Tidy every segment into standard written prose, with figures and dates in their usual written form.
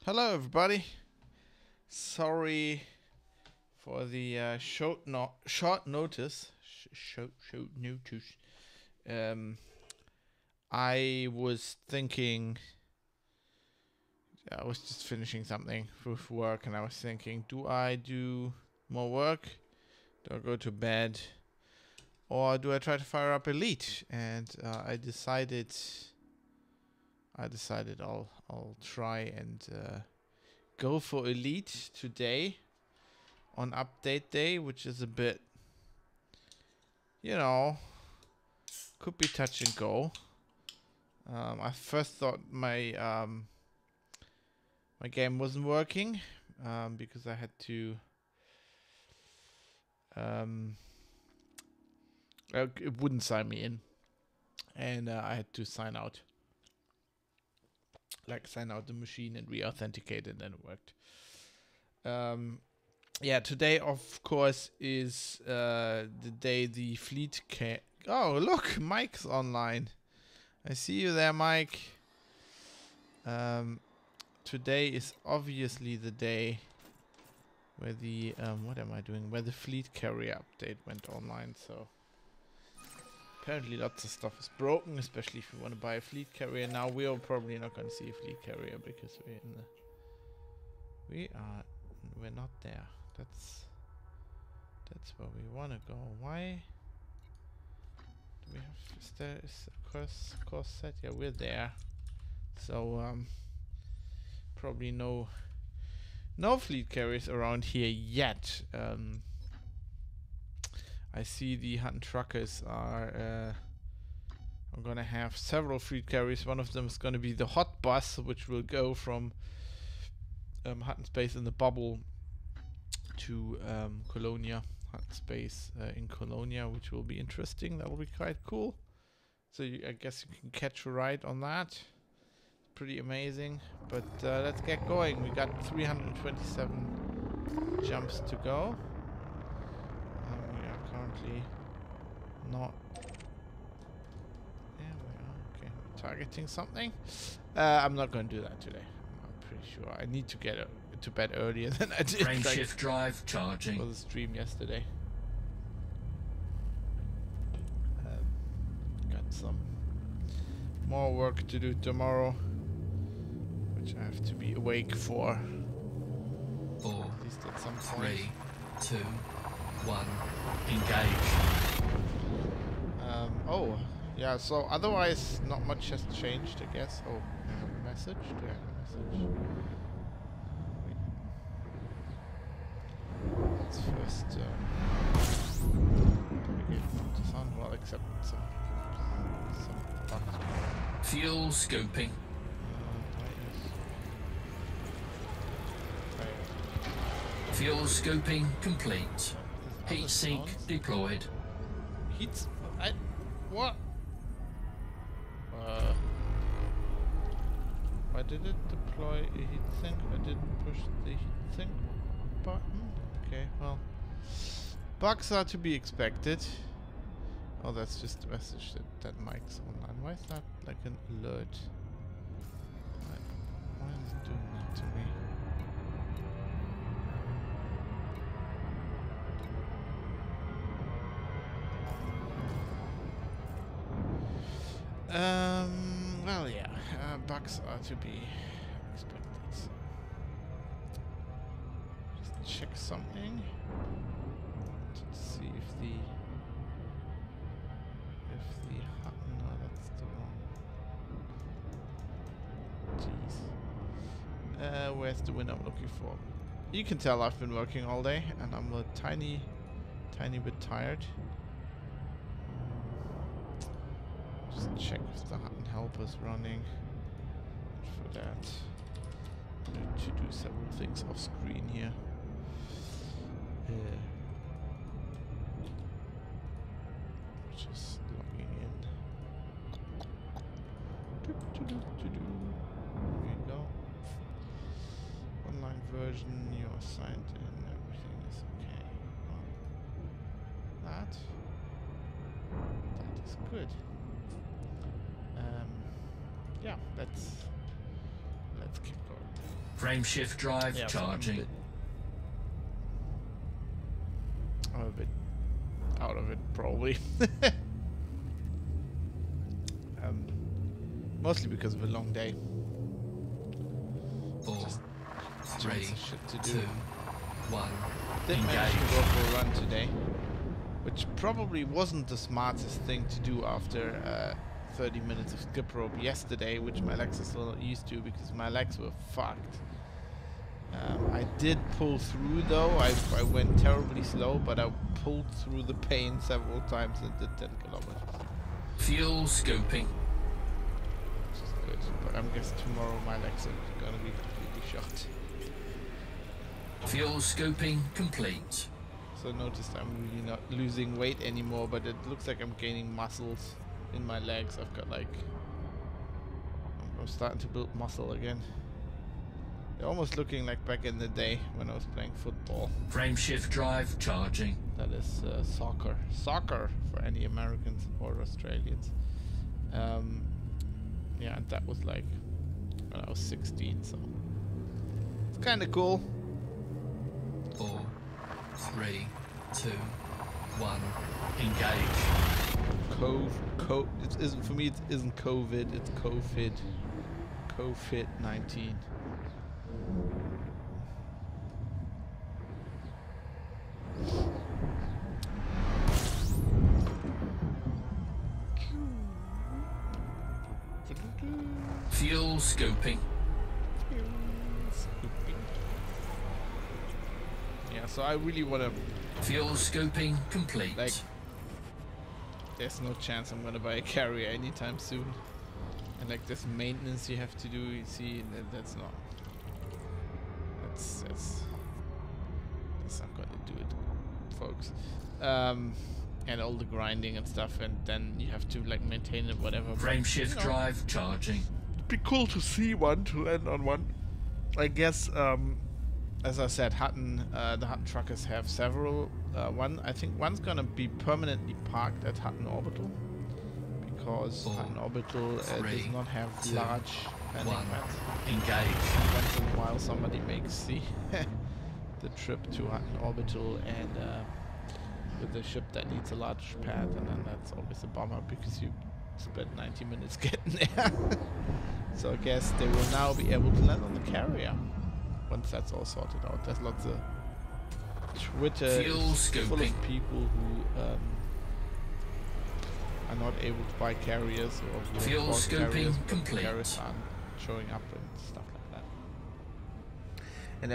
Hello, everybody. Sorry for the short notice. Short notice. I was thinking. I was just finishing something with work, and I was thinking, do I do more work? Do I go to bed, or do I try to fire up Elite? And I decided I'll try and go for Elite today on update day, which is a bit, could be touch and go. I first thought my my game wasn't working because I had to it wouldn't sign me in, and I had to sign out. Like sign out the machine and re-authenticate, and then it worked. Yeah, today of course is the day the fleet can. Oh, look, Mike's online. I see you there, Mike. Today is obviously the day where the what am I doing? Where the fleet carrier update went online. So apparently lots of stuff is broken, especially if you want to buy a fleet carrier. Now we are probably not going to see a fleet carrier because we're in the. We're not there. That's where we want to go. Why? Do we have? Is course set? Yeah, we're there. So probably no fleet carriers around here yet. I see the Hutton truckers are gonna have several fleet carriers. One of them is gonna be the hot bus, which will go from Hutton Space in the bubble to Colonia. Hutton Space in Colonia, which will be interesting. That'll be quite cool. So I guess you can catch a ride on that. Pretty amazing. But let's get going. We got 327 jumps to go. We are currently not. Yeah, we are. Okay, we're targeting something. I'm not going to do that today. I'm pretty sure. I need to get to bed earlier than I did. Frame shift drive charging. For the stream yesterday. Got some more work to do tomorrow, which I have to be awake for. 4, At least at some 3, 2, 1, engage. Oh, yeah, so otherwise not much has changed, I guess. Oh, I have a message. Do I have a message? Let's first get to sound well, except some bugs. Fuel scoping. Fuel scoping complete. Heat sink deployed. What? Why did it deploy a heatsink? I didn't push the heatsink button. Okay, well, bugs are to be expected. Oh, that's just a message that Mike's online. Why is that like an alert? Why is it doing that to me? Well, yeah, bugs are to be expected. So. Just check something. To see if the Hutton. No, that's the wrong. Jeez. Where's the win I'm looking for? You can tell I've been working all day, and I'm a tiny bit tired. Just check if the Hutton helper's running. And for that, I need to do several things off screen here. Just logging in. There you go. Online version, you are signed in, everything is okay. Well, that is good. Yeah, let's let's keep going. Frame shift drive Yeah, so charging. I'm a bit out of it, probably. Mostly because of a long day. 4, Just 3, tons of shit to 2, do. 1. Did manage to Engage. go for a run today, which probably wasn't the smartest thing to do after 30 minutes of skip rope yesterday, which my legs are still not used to because my legs were fucked. I did pull through though. I went terribly slow, but I pulled through the pain several times and did 10 kilometers. Fuel scoping. Which is good, but I guess tomorrow my legs are gonna be completely shot. Fuel scoping complete. So I noticed I'm really not losing weight anymore, but it looks like I'm gaining muscles in my legs. I've got like... I'm starting to build muscle again. They're almost looking like back in the day when I was playing football. Frame shift drive charging. That is soccer. Soccer for any Americans or Australians. Yeah, and that was like when I was 16, so it's kind of cool. 4, 3, 2, 1. Engage. It isn't for me. It isn't COVID. It's COVID-19. Fuel scoping. Yeah, so I really want to, Fuel scoping complete. like, there's no chance I'm gonna buy a carrier anytime soon. And like this maintenance you have to do, you see, that's not gonna do it, folks. And all the grinding and stuff, and then you have to like maintain it, whatever. Frame but, shift drive charging. It'd be cool to see one, to land on one. I guess, as I said, the Hutton truckers have several. I think one's gonna be permanently parked at Hutton Orbital, because 4, Hutton Orbital does 3, not have 2, large landing 1. pads. Engage. Once in a while somebody makes the trip to Hutton Orbital and with a ship that needs a large pad, and then that's always a bummer because you spent 90 minutes getting there. So I guess they will now be able to land on the carrier once that's all sorted out. There's lots of Twitter Fuel is full scoping. of people who are not able to buy carriers, or who Fuel have bought scoping carriers, but the complete. carriers aren't showing up and stuff like that. And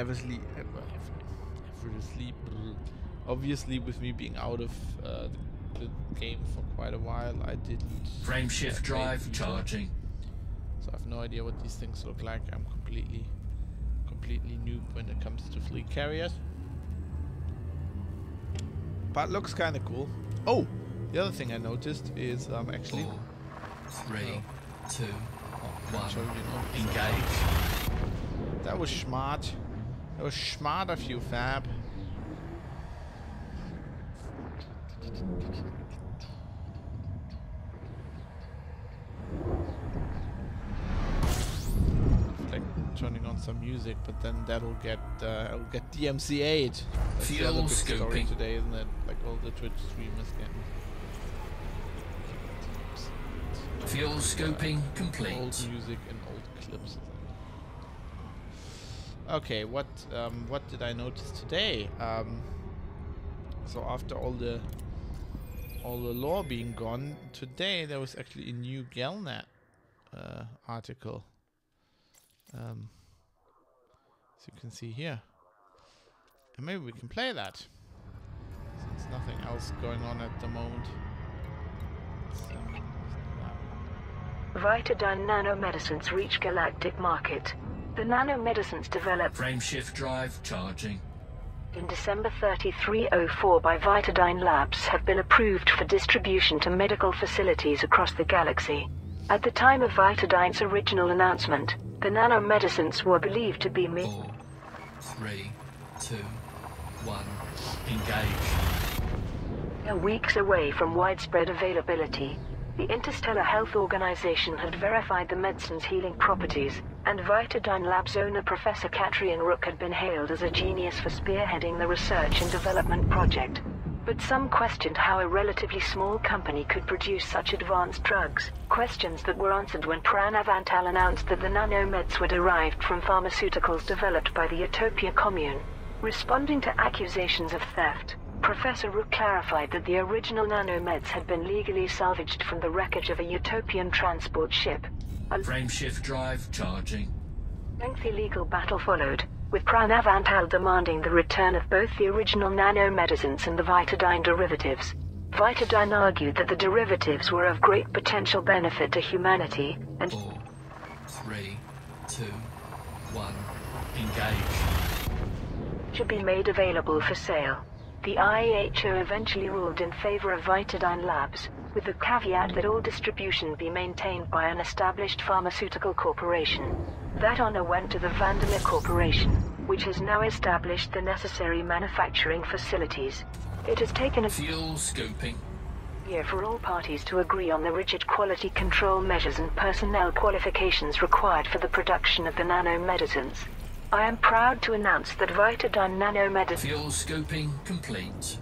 obviously with me being out of the game for quite a while, I didn't Frame shift play drive either. charging. So I have no idea what these things look like. I'm completely noob when it comes to fleet carriers. But looks kind of cool. Oh, the other thing I noticed is actually 4, 3, 2, I'll 1. show you now. Engage. That was smart. That was smart of you, Fab. Like turning on some music, but then that'll get DMCA'd. That's the other Fuel big story scoping. today, isn't it? Like all the Twitch streamers getting Fuel scoping old complete. music and old clips. Okay, what did I notice today? So after all the lore being gone, today there was actually a new Galnet article. As you can see here, and maybe we can play that since nothing else going on at the moment. Let's do that. Vitadyne nanomedicines reach galactic market. The nanomedicines developed Frame shift drive charging. in December 3304 by Vitadyne Labs have been approved for distribution to medical facilities across the galaxy. At the time of Vitadyne's original announcement, the nanomedicines were believed to be 4, 3, 2, 1. Engage. weeks away from widespread availability. The Interstellar Health Organization had verified the medicine's healing properties, and Vitadyne Labs owner Professor Catrian Rook had been hailed as a genius for spearheading the research and development project. But some questioned how a relatively small company could produce such advanced drugs, questions that were answered when Pranav Antal announced that the nanomeds were derived from pharmaceuticals developed by the Utopia Commune. Responding to accusations of theft, Professor Rook clarified that the original nanomeds had been legally salvaged from the wreckage of a Utopian transport ship. A Frameshift drive charging. lengthy legal battle followed, with Pranav Antal demanding the return of both the original nanomedicines and the Vitadyne derivatives. Vitadyne argued that the derivatives were of great potential benefit to humanity, and 4, 3, 2, 1. Engage. should be made available for sale. The IAHO eventually ruled in favor of Vitadyne Labs, with the caveat that all distribution be maintained by an established pharmaceutical corporation. That honor went to the Vandermeer Corporation, which has now established the necessary manufacturing facilities. It has taken a Fuel scoping. year for all parties to agree on the rigid quality control measures and personnel qualifications required for the production of the nanomedicines. I am proud to announce that Vitadyne nanomedicines Fuel scoping complete.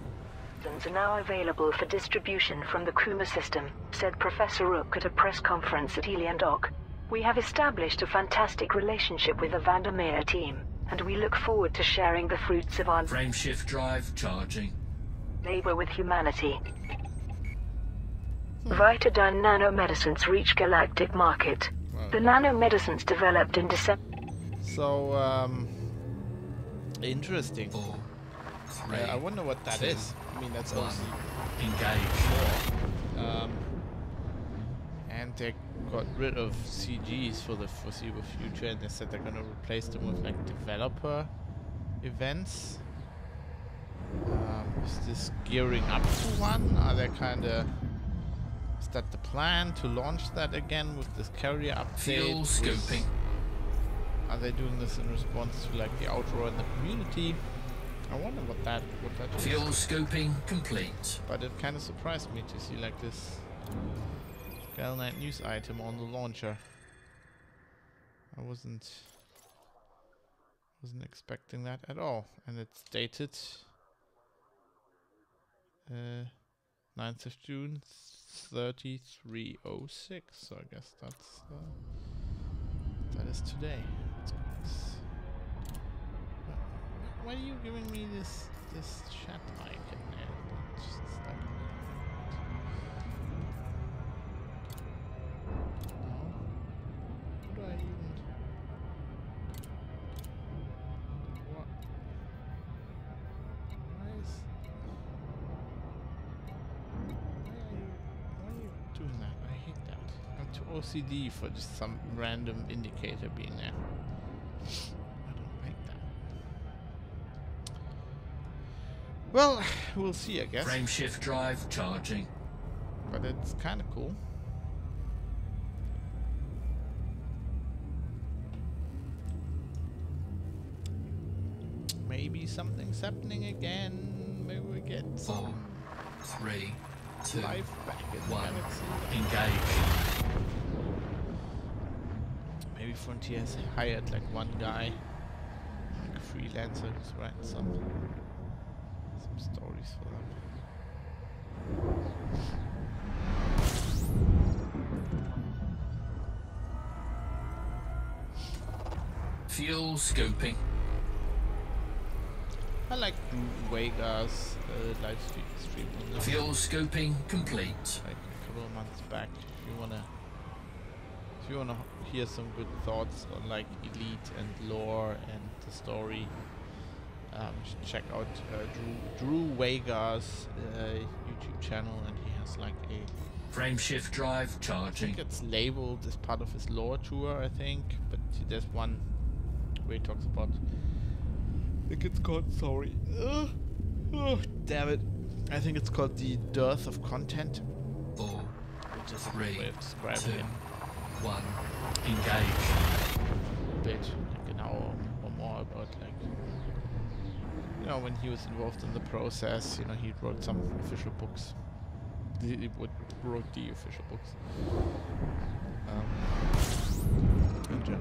are now available for distribution from the Kuma system, said Professor Rook at a press conference at Heliandoc. We have established a fantastic relationship with the Vandermeer team, and we look forward to sharing the fruits of our Frameshift drive charging. labor with humanity. Vitadyne nanomedicines reach galactic market. The nanomedicines developed in December. So, interesting. 4, 3, I wonder what that 2, is. I mean, that's 1. obviously Engage. more. And they got rid of CGs for the foreseeable future, and they said they're gonna replace them with like developer events. Is this gearing up to one? Are they kinda... Is that the plan to launch that again with this carrier update? Fuel scoping. Are they doing this in response to like the outroar in the community? I wonder what that is. Fuel scoping complete. But it kind of surprised me to see like this Galnet news item on the launcher. I wasn't expecting that at all, and it's dated 9th of June 3306. So I guess that's that is today. Why are you giving me this chat icon there? It's just like no. How do I even? What? Why are you doing that? I hate that. I'm too OCD for just some random indicator being there. Well, we'll see, I guess. Frameshift drive charging. But it's kind of cool. Maybe something's happening again. Maybe we get 4, some 3, 2, life back in the 1. galaxy. Engage. Maybe Frontier has hired like one guy, like a freelancer who's writing some stories for them. Fuel scoping. I like Vega's live stream on this, Fuel scoping complete. like a couple of months back. If you wanna hear some good thoughts on like Elite and lore and the story, should check out Drew Vega's YouTube channel, and he has like a Frameshift drive I charging. think it's labeled as part of his lore tour, I think, but there's one where he talks about. I think it's called. Sorry. Oh, damn it! I think it's called the dearth of content, 4, which is a 3, good way of describing 2, it. 1. Engage. A bit, like an hour or more about like, you know, when he was involved in the process. You know, he wrote some official books He wrote the official books. In general,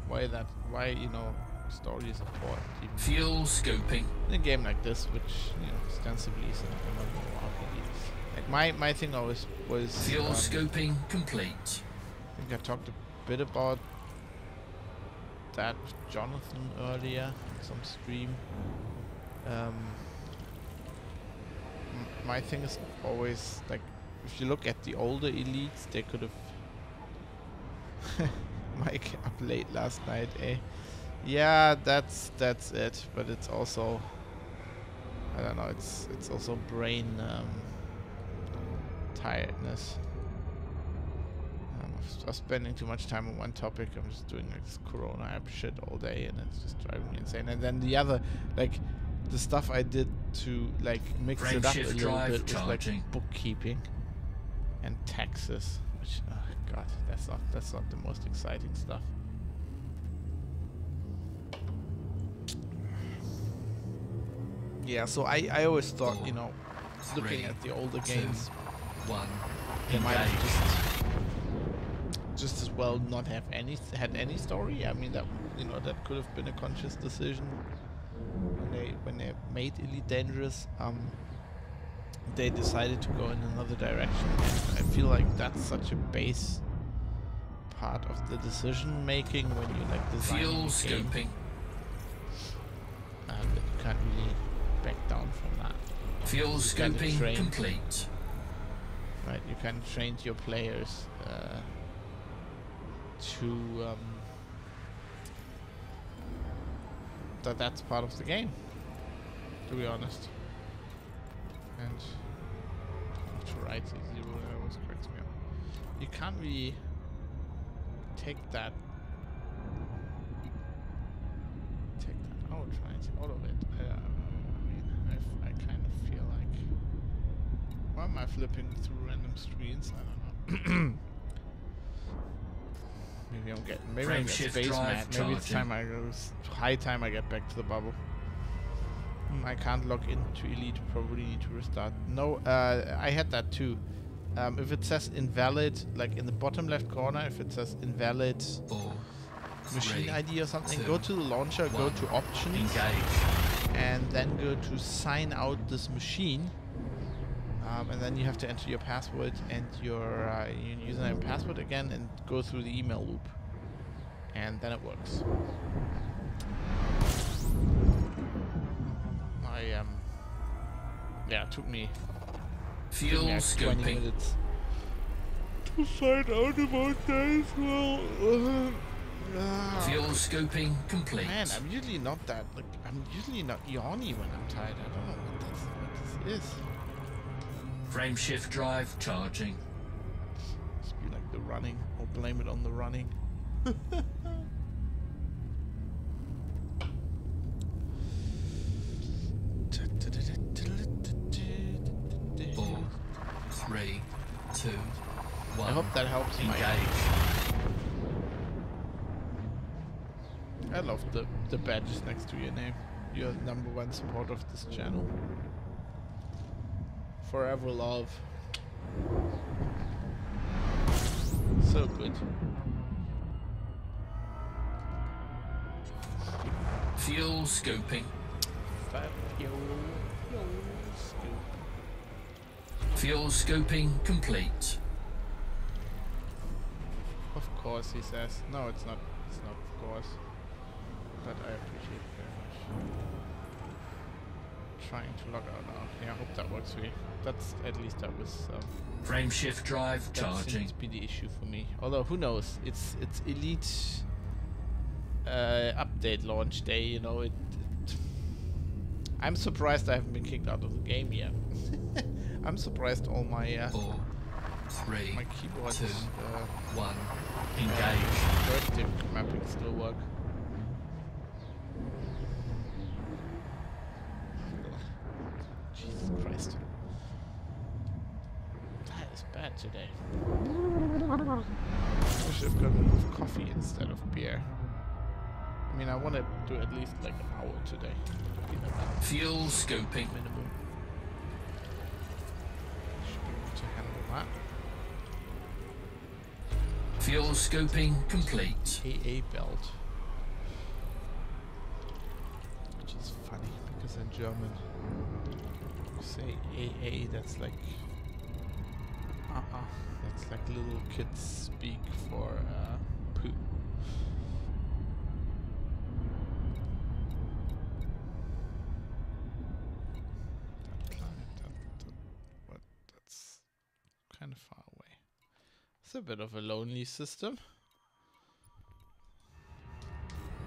why you know story is important even Fuel scoping. in a game like this, which you know ostensibly is an MMORPG. Like my thing always was Fuel scoping complete. I think I talked a bit about that with Jonathan earlier on some stream. My thing is always like, if you look at the older elites, they could have. Mike up late last night, eh? Yeah, that's it. But it's also, I don't know. It's also brain tiredness. I'm spending too much time on one topic. I'm just doing like this Corona app shit all day, and it's just driving me insane. And then the other, like, the stuff I did to like mix it up a little bit was like bookkeeping and taxes, which oh god, that's not the most exciting stuff. Yeah, so I always thought, you know, looking at the older games, they might have just as well not have had any story. I mean, that, you know, that could have been a conscious decision when they made Elite Dangerous. They decided to go in another direction. I feel like that's such a base part of the decision making when you like design Fuel a game, scoping. that you can't really back down from that. Fuel scoping train. complete. Right, you can train your players to that's part of the game, to be honest. And to write zero always cracks me up. You can't really take that out, right? Out of it. I mean, I kind of feel like, why am I flipping through random screens? I don't know. Maybe I'm getting space mad. Maybe it's time high time I get back to the bubble. I can't log into Elite. Probably need to restart. No, I had that too. If it says invalid, like in the bottom left corner, if it says invalid machine ID or something, go to the launcher, go to options, and then go to sign out this machine. And then you have to enter your password and your username and password again, and go through the email loop, and then it works. Yeah, it took me Fuel like 20 scoping. minutes to find out about that as well. Fuel scoping complete. Man, I'm usually not that. Like, I'm usually not yawny when I'm tired. I don't know what this is. Frameshift drive charging. Must be like the running, or blame it on the running. 4, 3, 2, 1. I hope that helps. Engage. I love the badges next to your name. You're the #1 supporter of this channel. Forever love. So good. Fuel scoping. Fuel scoping complete. Of course, he says. No, it's not. It's not, of course. But I appreciate it very much. Trying to log out now. Yeah, I hope that works for you. That's at least that was. Frameshift drive That seems charging. to be the issue for me. Although who knows? It's Elite update launch day. You know it. I'm surprised I haven't been kicked out of the game yet. I'm surprised all my 4, 3, my keyboard 2, is 1. Engage. joystick mapping still work. Jesus Christ. That is bad today. I should have gone with coffee instead of beer. I mean, I want to do at least like an hour today. To be like Fuel scoping. minimum. to handle that. Fuel scoping complete. AA belt. Which is funny because in German you say AA, that's like that's like little kids speak for poo. That's kind of far away. It's a bit of a lonely system.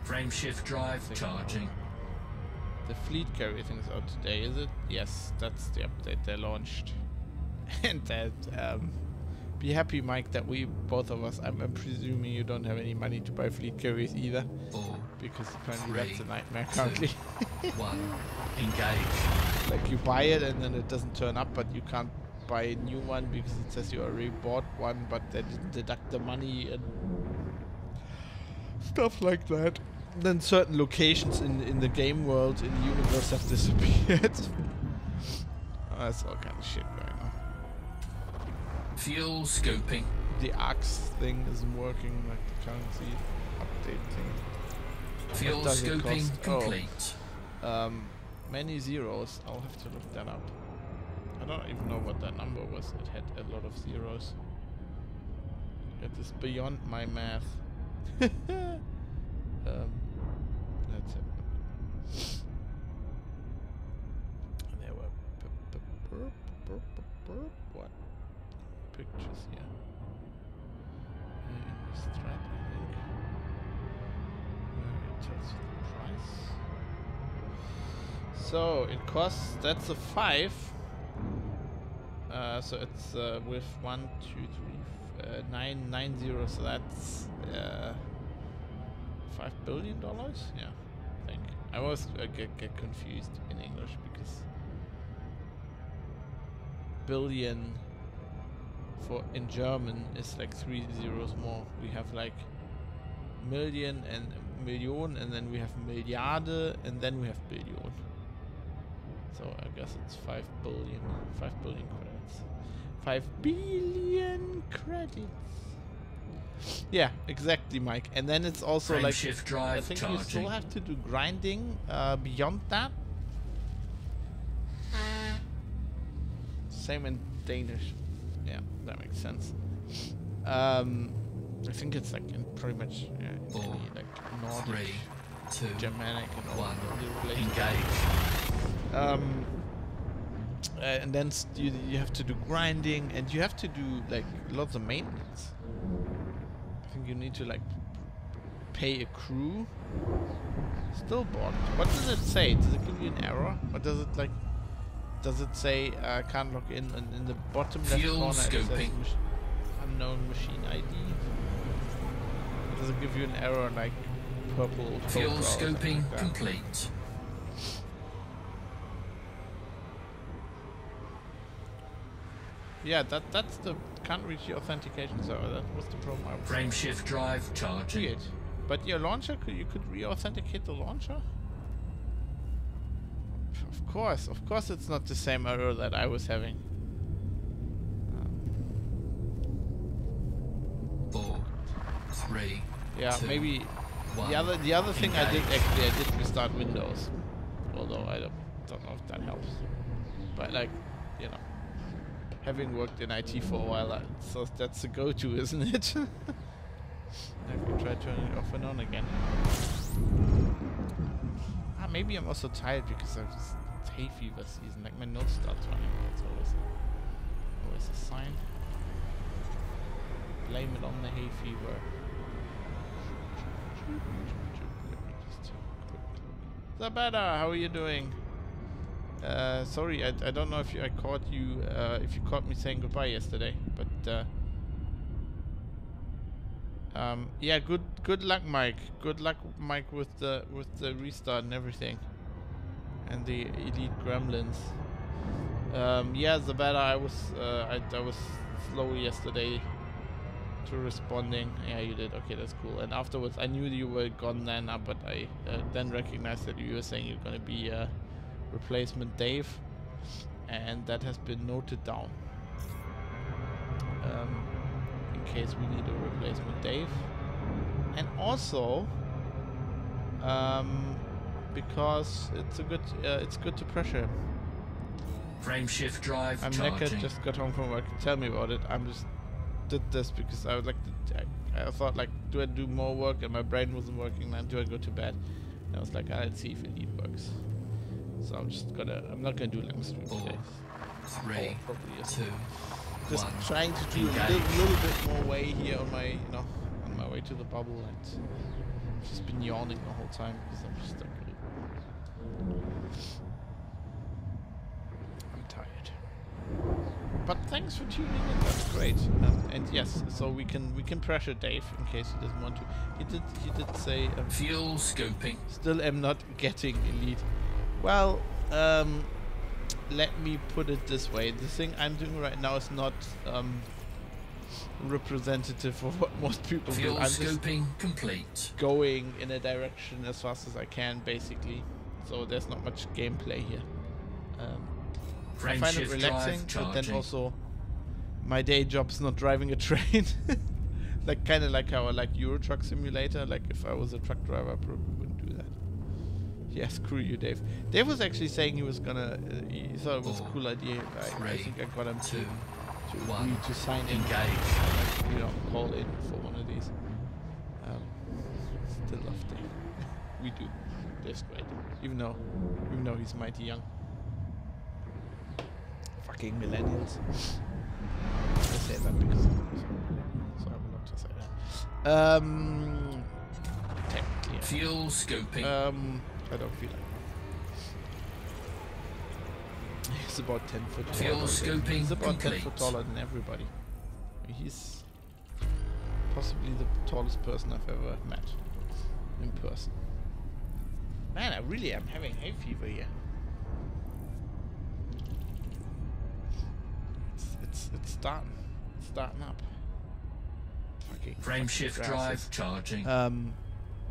Frame shift drive charging. The fleet carrier thing's out today, is it? Yes, that's the update they launched. And that, be happy, Mike, that we, both of us, I'm presuming you don't have any money to buy fleet carriers either. 4, Because apparently 3, that's a nightmare currently. 1, engage. Like you buy it and then it doesn't turn up, but you can't buy a new one because it says you already bought one, but they didn't deduct the money and stuff like that. Then certain locations in the game world, in the universe, have disappeared. That's all kind of shit going on. Fuel scoping. The ARX thing isn't working, like the currency update thing. Fuel What does it scoping cost? complete. Many zeros. I'll have to look that up. I don't even know what that number was. It had a lot of zeros. It is beyond my math. Let's have a look. There were what pictures here? In this thread, I think. Where it tells you the price. So it costs. That's a 5. So it's with 1, 2, 3, 9 zeros. So that's $5 billion. Yeah, I think. I always get confused in English because billion in German is like 3 zeros more. We have like million and million, and then we have Milliarde, and then we have billion. So I guess it's 5 billion. 5 billion credits. 5 billion credits. Yeah, exactly, Mike. And then it's also Frame like shift drive I think charging. you still have to do grinding beyond that. Same in Danish. Yeah, that makes sense. I think it's like in pretty much Four, any, like Nordic, 3, 2, Germanic, and all 1, the related. engage. And then you have to do grinding, and you have to do like lots of maintenance. I think you need to like pay a crew. Still bought. What does it say? Does it give you an error? Or does it like? Does it say can't log in? And in the bottom left Fuel corner it says scoping. unknown machine ID. Or does it give you an error like purple? Fuel Cobra or something scoping like that? complete. Yeah, that's the can't reach the authentication server. That was the problem. I was Frame shift drive charging. weird. But your launcher, you could re-authenticate the launcher? Of course it's not the same error that I was having. 4, 3, Yeah, 2, maybe 1. the other thing I did Engage. actually, I did restart Windows. Although I don't know if that helps. But like, you know, having worked in IT for a while, so that's the go-to, isn't it? Have you tried turning it off and on again? Maybe I'm also tired because it's hay fever season. Like my nose starts running. That's always a sign. Blame it on the hay fever. Let me just take a quick look. Zabada, how are you doing? Sorry, I don't know if I caught you. If you caught me saying goodbye yesterday, but. Yeah, good luck, Mike. Good luck, Mike, with the restart and everything, and the elite gremlins. Yeah, Zabata, I was slow yesterday to responding. Yeah, you did. Okay, that's cool. And afterwards, I knew you were gone then, but I then recognized that you were saying you're gonna be replacement Dave, and that has been noted down. in case we need a replacement Dave, and also because it's good to pressure him. Frame shift drive I'm charging. knackered, just got home from work. Tell me about it. I'm just did this because I would like to. I thought like, do I do more work? And my brain wasn't working. Now do I go to bed? And I was like, let's see if Elite works. So I'm not gonna do long stream 4, today. 3, Probably yes. 2, Just 1. trying to do a little bit more way here on my, on my way to the bubble, and I've just been yawning the whole time because I'm just like, I'm tired. But thanks for tuning in. That's great. And yes, so we can pressure Dave in case he doesn't want to. He did say Fuel scoping. still am not getting Elite. Well, let me put it this way. The thing I'm doing right now is not representative of what most people do. Fuel I'm just scoping complete. going in a direction as fast as I can, basically. So there's not much gameplay here. I Frame find it shift relaxing, drive but then charging. also my day job's not driving a train. Like kind of like how I like Euro Truck Simulator. Like if I was a truck driver, I probably wouldn't do that. Yeah, screw you, Dave. Dave was actually saying he was gonna. He thought it was a 4, cool idea. I think I got him 2, to 1. agree to sign in. Engage. Like, call in for one of these. Still love Dave. We do. Dave's great. Even though he's mighty young. Fucking millennials. I say that because I'm so I'm not to say that. Technically. Fuel scoping. I don't feel like. He's about 10 foot taller. Fuel scoping He's about 10 complete. foot taller than everybody. He's possibly the tallest person I've ever met in person. Man, I really am having hay fever here. It's starting up. Fucking Frame shift grasses. drive charging.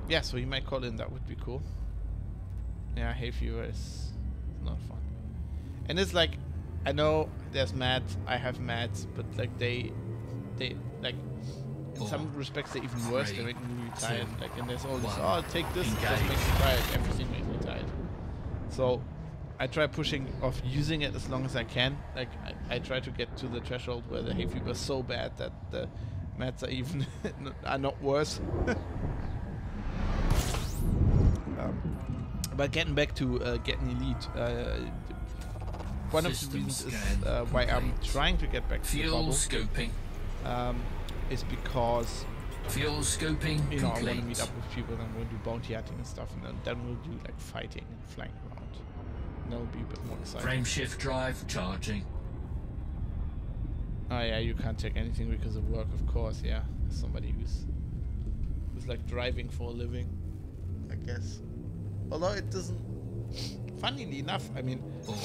Yeah, so you might call in. That would be cool. Yeah, hay fever is not fun. And it's like, I know there's mats, I have mats, but like they like in 4, some respects they're even worse. They 3, make me really tired. 2, Like, and there's all this. 1. Oh, take this. It just Engage. makes me tired. Everything makes me tired. So I try pushing off using it as long as I can. Like I try to get to the threshold where the hay fever is so bad that the mats are even are not worse. But getting back to getting Elite, one of the System reasons is scan why I'm complete. trying to get back to the Fuel bubble scoping. is because Fuel scoping I want to complete. meet up with people and I'm going to do bounty hunting and stuff, and then we'll do like fighting and flying around. And that'll be a bit more exciting. Frame shift drive charging. Oh yeah, you can't take anything because of work, of course. Yeah, as somebody who's like driving for a living, I guess. Although it doesn't. Funnily enough, I mean, 4,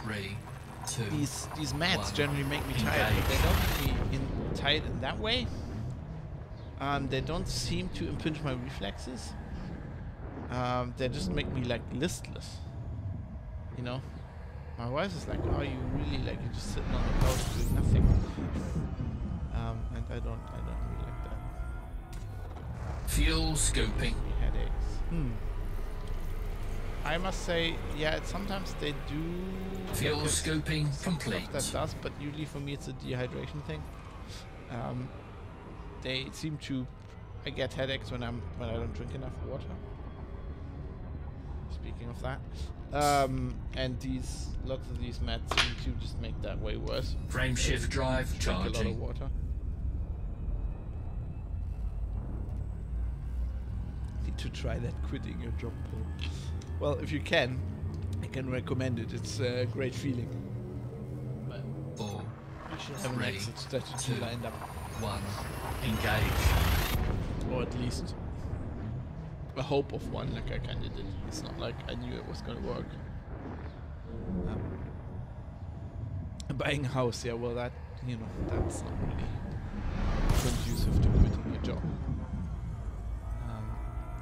3, 2. these mats 1. generally make me tired, but they don't make me tired in that way. They don't seem to impinge my reflexes. They just make me like listless. You know, my wife is like, "Oh, you really like you're just sitting on the couch doing nothing." And I don't really like that. Fuel scoping. Gives me headaches. I must say, yeah, sometimes they do. Fuel like, scoping some complete. stuff that does, but usually for me it's a dehydration thing. They seem to. I get headaches when I don't drink enough water. Speaking of that, and lots of these mats seem to just make that way worse. Frame shift drive Drink a lot of charging. water. Need to try that quitting your job, Paul. Well, if you can, I can recommend it. It's a great feeling. But 4, you should have an 3, exit strategy 2. lined up, 1. Engage. or at least a hope of one, like I kind of did. It's not like I knew it was gonna work. Buying a house, yeah, well, that that's not really conducive to quitting your job.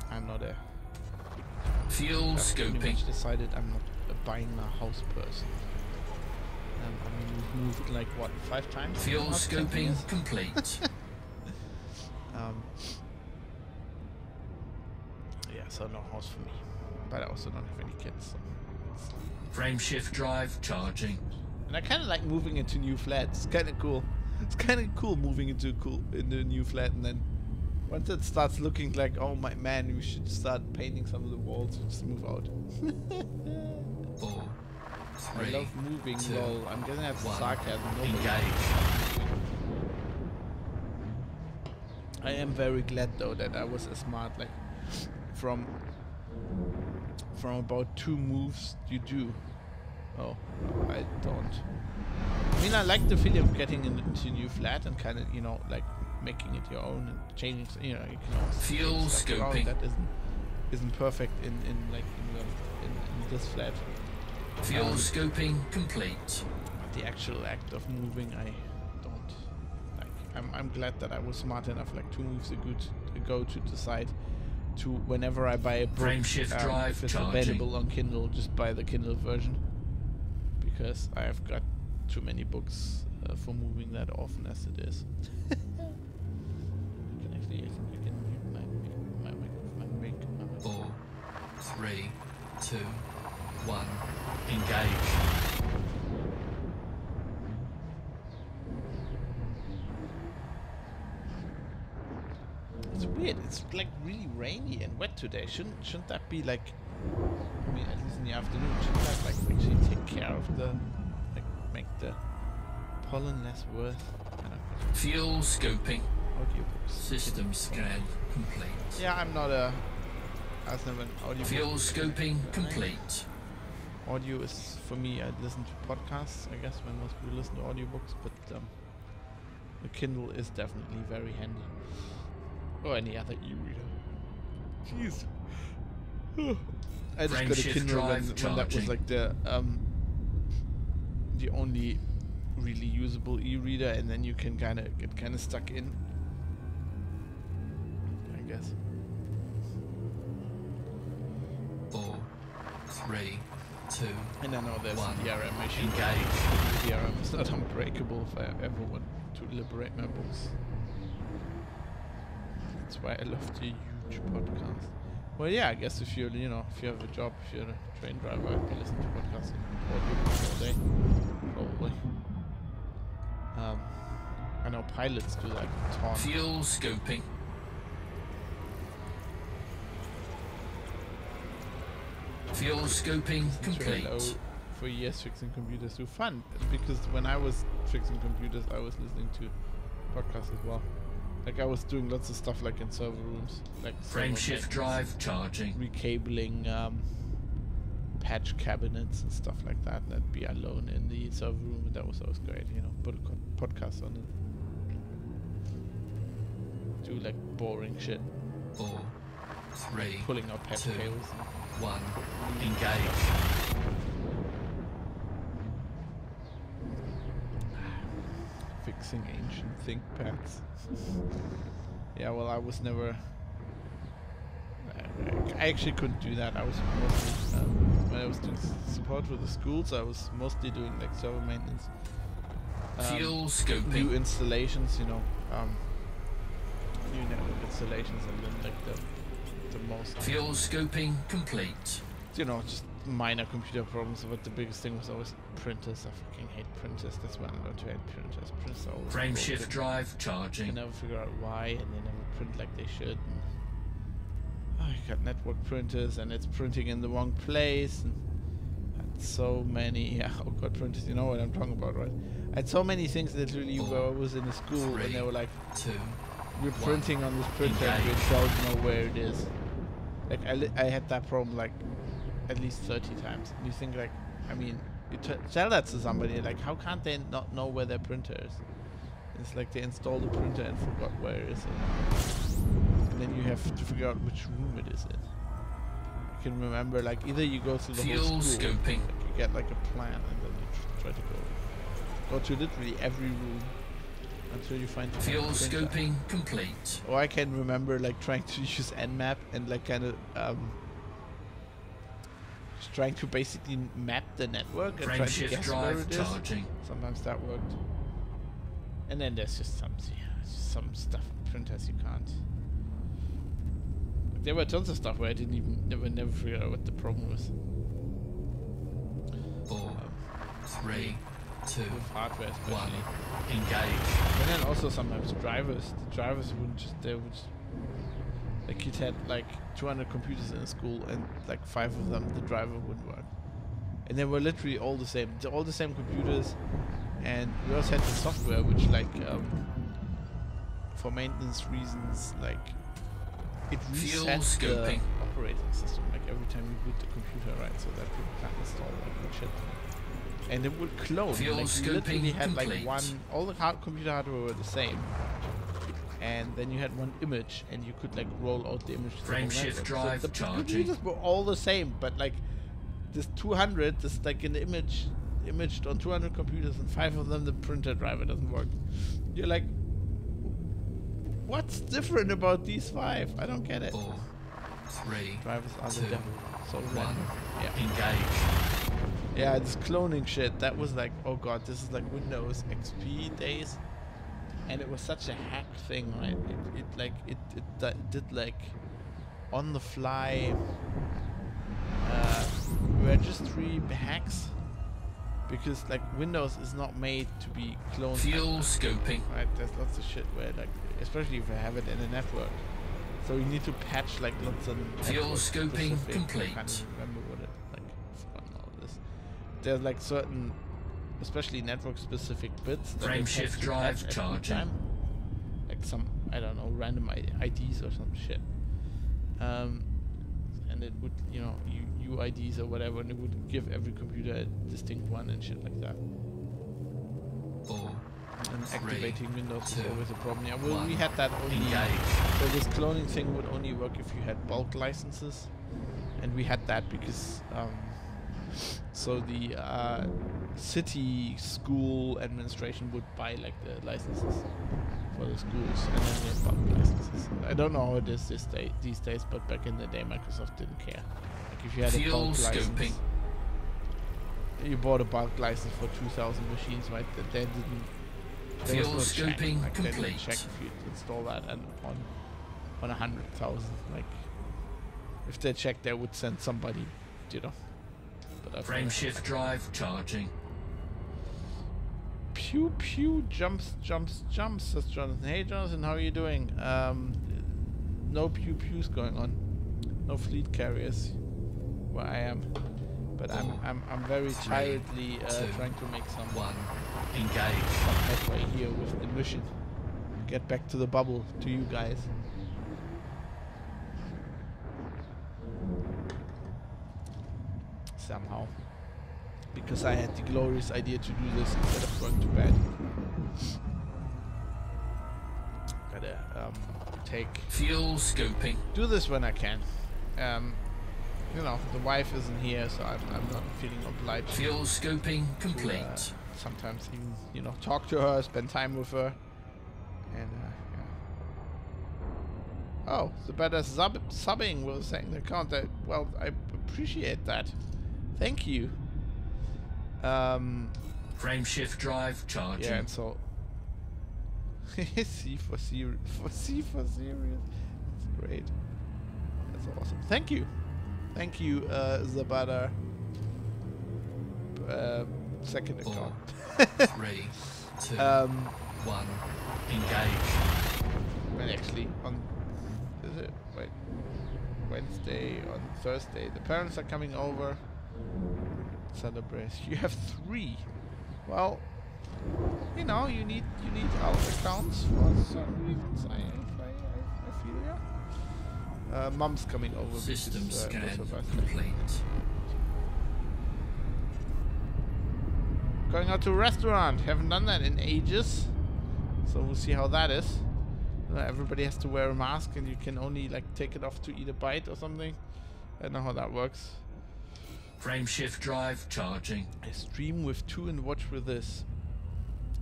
I'm not a. Fuel I've pretty scoping. much decided I'm not a buying a house person. I mean, we've moved like what, 5 times? Fuel in the last 10 scoping years? complete. Yeah, so no house for me. But I also don't have any kids, so it's, Frame shift drive charging. and I kind of like moving into new flats. It's kind of cool. It's kind of cool moving into a new flat, and then once it starts looking like, oh my man, we should start painting some of the walls. We just move out. 4, I 3, love moving. 2, Lol. I'm gonna have 1. sarcasm. Nobody. Engage. I am very glad though that I was smart. Like from about 2 moves you do. Oh, I don't. I mean, I like the feeling of getting into a new flat and kind of, you know, like making it your own and changing. You know, you can always Fuel change stuff around. scoping. That isn't perfect in this flat. Fuel scoping complete. But the actual act of moving, I don't like. I'm glad that I was smart enough, like 2 moves ago, to decide to, whenever I buy a book, Frame shift drive if it's charging. available on Kindle, just buy the Kindle version, because I have got too many books for moving that often as it is. I think I can mute my mic. 4, 3, 2, 1. Engage. It's weird. It's like really rainy and wet today. Shouldn't that be like? I mean, at least in the afternoon, shouldn't that like actually take care of the, like, make the pollen less worth? I don't know. Fuel scoping. Audiobooks. System scan complete. Yeah, I was never an audiobook. Fuel scoping complete. Audio is for me. I listen to podcasts, I guess, when most people listen to audiobooks, but the Kindle is definitely very handy. Or any other e-reader. Jeez. I just Frame got a shift Kindle when drive that was charging. like the only really usable e-reader, and then you can get kind of stuck in, I guess. 4, 3, 2. And I know there's a 1. DRM issue. Engage. The DRM is not unbreakable if I ever want to liberate my books. That's why I love the huge podcast. Well, yeah, I guess if you're, if you have a job, if you're a train driver, I'd be listening to podcasts and audiobooks all day, probably. I know pilots do like a ton. Fuel scoping. Fuel scoping Since you're low complete. for years fixing computers do fun, because when I was fixing computers, I was listening to podcasts as well. Like I was doing lots of stuff like in server rooms, like Frame server shift maintenance, drive charging. recabling patch cabinets and stuff like that. And I'd be alone in the server room, and that was always great. Put a podcast on it, do like boring shit, 4, 3, pulling out patch 2, cables. 1. Engage. Fixing ancient ThinkPads. Yeah, well, I was never. I actually couldn't do that. I was mostly when I was doing support for the schools. I was mostly doing like server maintenance, Fuel new scoping. installations. New network installations, and then like the most. Fuel scoping complete. Just minor computer problems, but the biggest thing was always printers. I fucking hate printers. That's when I learned to hate printers. Printers are always Frame broken. shift drive I charging. never figure out why, and they never print like they should. And I got network printers, and it's printing in the wrong place. And I had so many, oh god, printers. You know what I'm talking about, right? I had so many things literally where I was in a school, and they were like, 2. "We're One. printing on this printer, and we Engage. don't know where it is." Like I had that problem like at least 30 times. And you think like, I mean, you tell that to somebody, like, how can't they not know where their printer is? It's like they installed the printer and forgot where it is. And then you have to figure out which room it is in. I can remember, like, either you go through the Fuel whole school, scoping. like you get like a plan, and then you try to go to literally every room until you find the Fuel printer. scoping complete. Or I can remember like trying to use Nmap and like kind of Just trying to basically map the network and try to Frameshift guess where drive it is. charging. Sometimes that worked. And then there's just some stuff in printers you can't. There were tons of stuff where I didn't even never figured out what the problem was. 4, 3, 2, With hardware 1. especially. Engage. And then also sometimes the drivers wouldn't just, they would, like you'd had like 200 computers in a school and like 5 of them the driver wouldn't work. And they were literally all the same. They're all the same computers, and we also had the software which like for maintenance reasons, like it Fuel resets the scoping. operating system like every time you boot the computer, right? So that people can't install like good shit. And it would clone. Fuel Like you literally scoping had like complete. all the computer hardware were the same. And then you had one image, and you could like roll out the image. To the whole Frameshift network. drive so the charging. computers were all the same, but like this 200, this like an imaged on 200 computers, and 5 of them the printer driver doesn't work. You're like, what's different about these 5? I don't get it. 4, 3, Drivers are the 2, devil. So 1. random. Yeah. Engage. Yeah, this cloning shit, that was like, oh god, this is like Windows XP days. And it was such a hack thing, right? It did like on the fly registry hacks, because like Windows is not made to be cloned. Fuel scoping. Right, there's lots of shit where like, especially if you have it in a network, so you need to patch like lots of Fuel network scoping specific- complete. I can't even remember what it like. I've forgotten all of this. There's like certain, especially network specific bits that it Frameshift has to drive patch every charging. time. Like some, I don't know, random IDs or some shit. And it would, you know, UIDs or whatever, and it would give every computer a distinct one and shit like that. 4, And 3, activating Windows was 2, always a problem. Yeah, well, we 1. had that only. Engage. So this cloning thing would only work if you had bulk licenses, and we had that because so the city school administration would buy like the licenses for the schools, and then we had bulk licenses. I don't know how it is these days, but back in the day, Microsoft didn't care. Like if you had a Fuel bulk license, scoping. you bought a bulk license for 2,000 machines, right? That they didn't. There Fuel was no check. scoping Like, they didn't complete. check if you install that and on 100,000. Like, if they checked, they would send somebody, you know. But Frameshift drive charging. Pew pew jumps, says Jonathan. Hey Jonathan, how are you doing? No pew pews going on. No fleet carriers where I am. But I'm very 3, tiredly 2, trying to make some 1. Engage. halfway here with the mission. Get back to the bubble, to you guys. Somehow. Because I had the glorious idea to do this instead of going to bed. Gotta Fuel scoping. do this when I can. You know, the wife isn't here, so I'm not feeling obliged Fuel scoping to complete. sometimes even, you know, talk to her, spend time with her, and yeah. Oh, the better subbing was saying the account. That, well, I appreciate that. Thank you. Frameshift drive charging. Yeah, and so C for serious. That's great. That's awesome. Thank you. Thank you, Zabada. Second 4, account. 3, 2, 1. Engage. And actually, on Wednesday, on Thursday, the parents are coming over. Celebrate. You have 3. Well, you know, you need our accounts for certain reasons. I feel, yeah. Mom's coming over. System because, it was scan her birthday. complete. Going out to a restaurant. Haven't done that in ages. So we'll see how that is. Everybody has to wear a mask, and you can only like take it off to eat a bite or something. I don't know how that works. Frameshift drive charging. I stream with 2 and watch with this.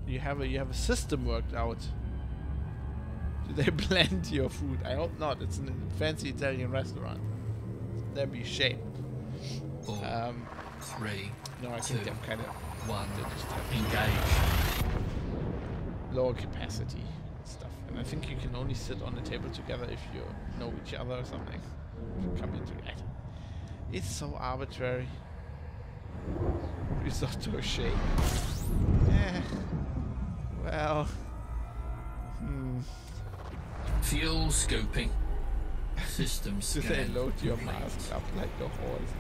You have a system worked out. Do they blend your food? I hope not. It's a fancy Italian restaurant. That'd be a shame. 4, 3, No, I 2, think they're kind of 1. they just have Engage. lower capacity stuff. And I think you can only sit on the table together if you know each other or something. Come into it. It's so arbitrary. Risotto shake. Well. Fuel scoping. System Do they scan load your complete. mask up like a horse?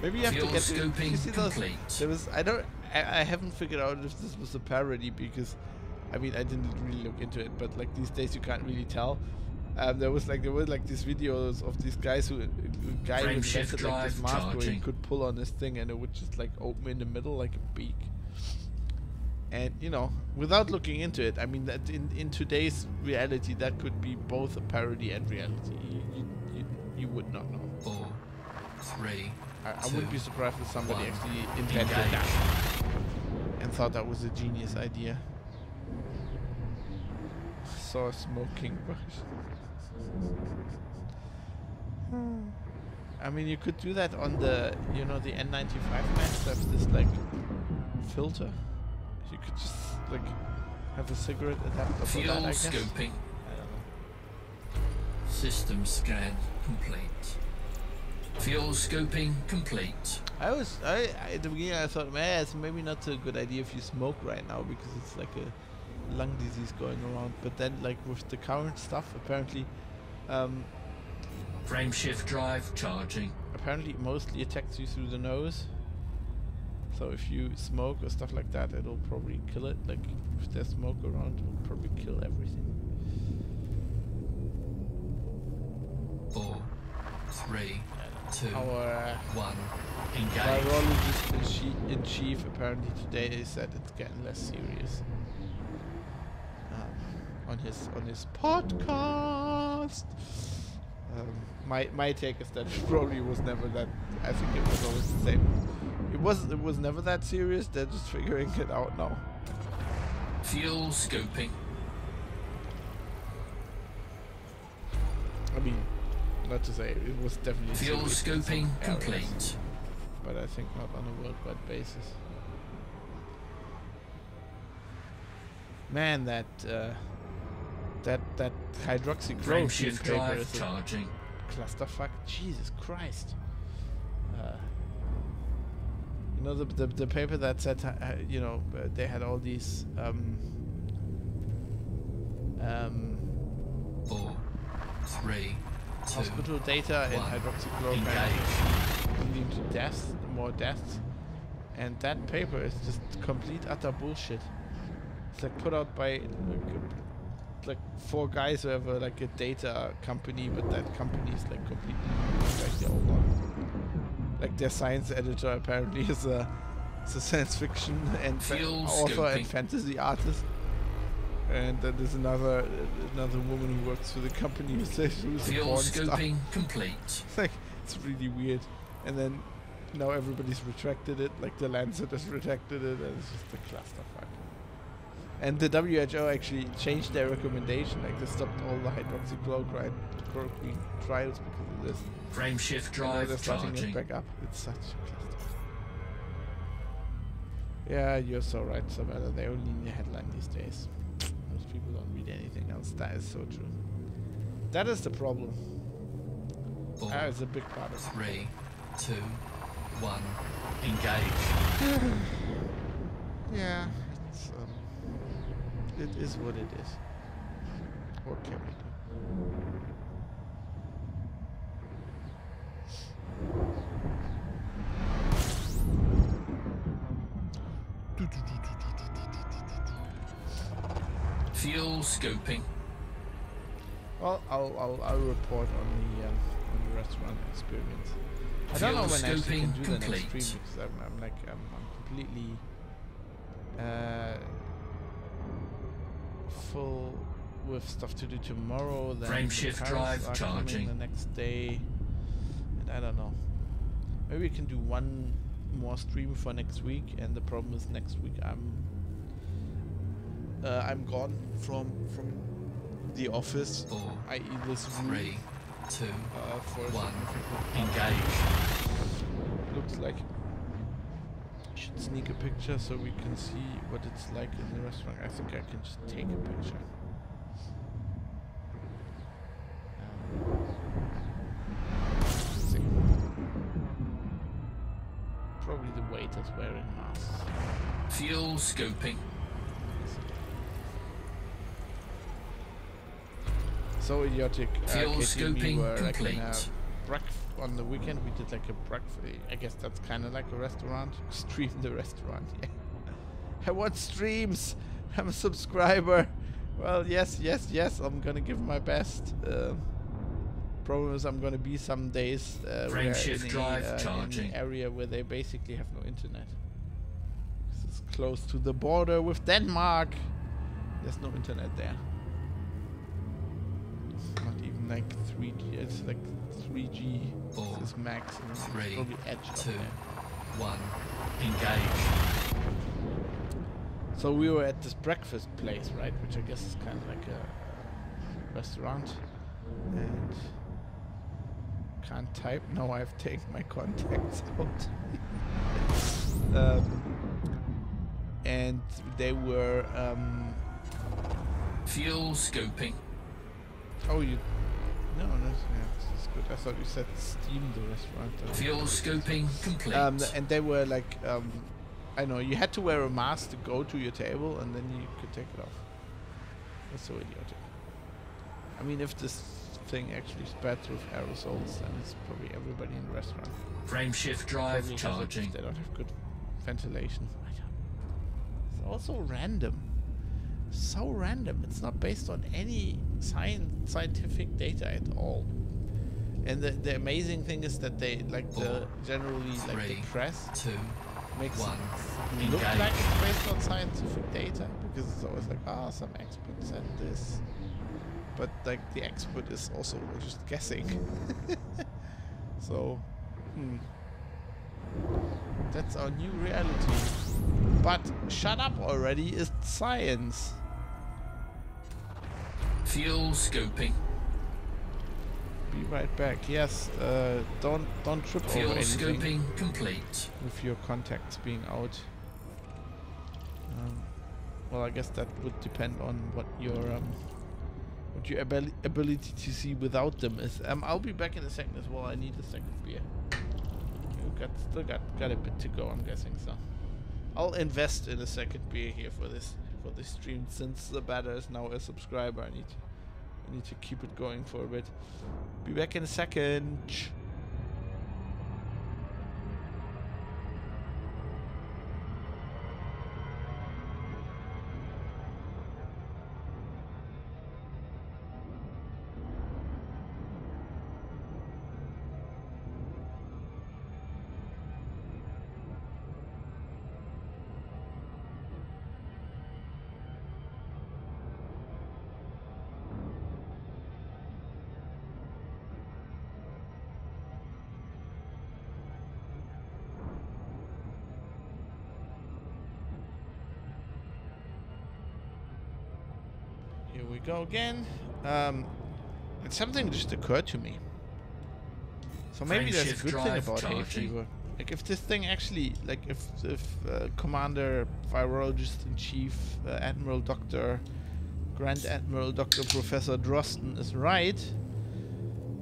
Maybe you have Fuel to get to scoping you see those, complete. there was I haven't figured out if this was a parody because I mean I didn't really look into it, but like these days you can't really tell. There were these videos of these guys who guy who Frame shift invented like this drive mask where he charging. could pull on this thing and it would just like open in the middle like a beak. And you know, without looking into it, I mean that in today's reality that could be both a parody and reality. You would not know. 4, 3, I wouldn't be surprised if somebody 1. actually invented Engage. that and thought that was a genius idea. Saw a smoking bush. I mean, you could do that on the, you know, the N95 mask. That's this like filter. You could just like have a cigarette adapter for Fuel that, I guess. scoping. I don't know. System scan complete. Fuel scoping complete. At the beginning I thought, man, it's maybe not a good idea if you smoke right now because it's like a lung disease going around. But then, like with the current stuff, apparently, Frame shift drive charging. apparently it mostly attacks you through the nose. So if you smoke or stuff like that, it'll probably kill it. Like if there's smoke around, it'll probably kill everything. 4, 3, 2, Our 1. Engage. virologist in chief apparently today said it's getting less serious. On his podcast. My take is that it probably was never that. I think it was always the same. It was never that serious. They're just figuring it out now. Fuel scoping. I mean, not to say it was definitely Fuel serious in some scoping areas, complete. but I think not on a worldwide basis. Man, that Frame hydroxychloroquine shift paper drive is a charging. clusterfuck. Jesus Christ. You know the paper that said you know they had all these 4, 3, 2. hospital data in one. hydroxychloroquine Engage. leading to deaths, more deaths, and that paper is just complete utter bullshit. It's like put out by like 4 guys who have like a data company, but that company is like completely like their own one. Like their science editor apparently is a science fiction and Fuel author scoping. and fantasy artist. And then there's another woman who works for the company who's a Fuel porn star. scoping complete. It's like it's really weird. And then now everybody's retracted it, like the Lancet has retracted it, and it's just a clusterfuck. And the WHO actually changed their recommendation, like they stopped all the hydroxychloroquine trials because of this. Frame shift And now drive they're starting it charging. back up. It's such a cluster. Yeah, you're so right, Samantha. They only need a headline these days. Most people don't read anything else. That is so true. That is the problem. 4, That is a big part of it. 3, 2, 1. Engage. Yeah, it's, it is what it is. What can we do? Fuel scoping. Well, I'll report on the restaurant experience. I don't know when I actually can do the next stream Complete. because I'm completely full with stuff to do tomorrow. Then Frame the shift parents drive are coming charging. the next day, and I don't know. Maybe we can do one more stream for next week. And the problem is next week I'm gone from the office, 4, i.e. this room, 3, 2, for a 1. significant Engage. looks like. Should sneak a picture so we can see what it's like in the restaurant. I think I can just take a picture. Let's see. Probably the waiters wearing masks. Fuel scoping. So idiotic. Fuel Katie and me scoping were like complete. in a on the weekend. We did like a breakfast. I guess that's kind of like a restaurant. Stream the restaurant. Yeah. I want streams. I'm a subscriber. Well, yes. I'm gonna give my best. Problem is, I'm gonna be some days Frame shift drive in charging. an area where they basically have no internet. This is close to the border with Denmark. There's no internet there. It's not even like 3G. It's like 3G. Four, This is maximum. It's 3, probably edge up 2, there. 1. Engage. So we were at this breakfast place, right? Which I guess is kind of like a restaurant. And can't type. Now I've taken my contacts out. And they were. Fuel scoping. Oh, you. No, that's good. I thought you said Steam the restaurant. Fuel scoping complete. And they were like, I know you had to wear a mask to go to your table, and then you could take it off. That's so idiotic. I mean, if this thing actually spreads with aerosols, then it's probably everybody in the restaurant. Frame shift drive Probably has it charging. if they don't have good ventilation. It's also random. So random. It's not based on any scientific data at all. And the amazing thing is that they like generally like the 3, press 2, makes 1. it look Engage. like it's based on scientific data, because it's always like, some expert said this, but like the expert is also just guessing. So that's our new reality. But shut up already, it's science. Fuel scoping. Be right back. Yes, don't trip Fuel over anything scoping complete. with your contacts being out. Well, I guess that would depend on what your ability to see without them is. I'll be back in a second as well. I need a second beer. You still got a bit to go, I'm guessing. So I'll invest in a second beer here for this stream, since the batter is now a subscriber. I need to keep it going for a bit. Be back in a second. Here we go again. And something just occurred to me. So maybe Frame there's a shift good thing drive about hay charging. fever. Like if this thing actually, like if Commander Virologist in Chief Admiral Dr. Grand Admiral Dr. Professor Drosten is right,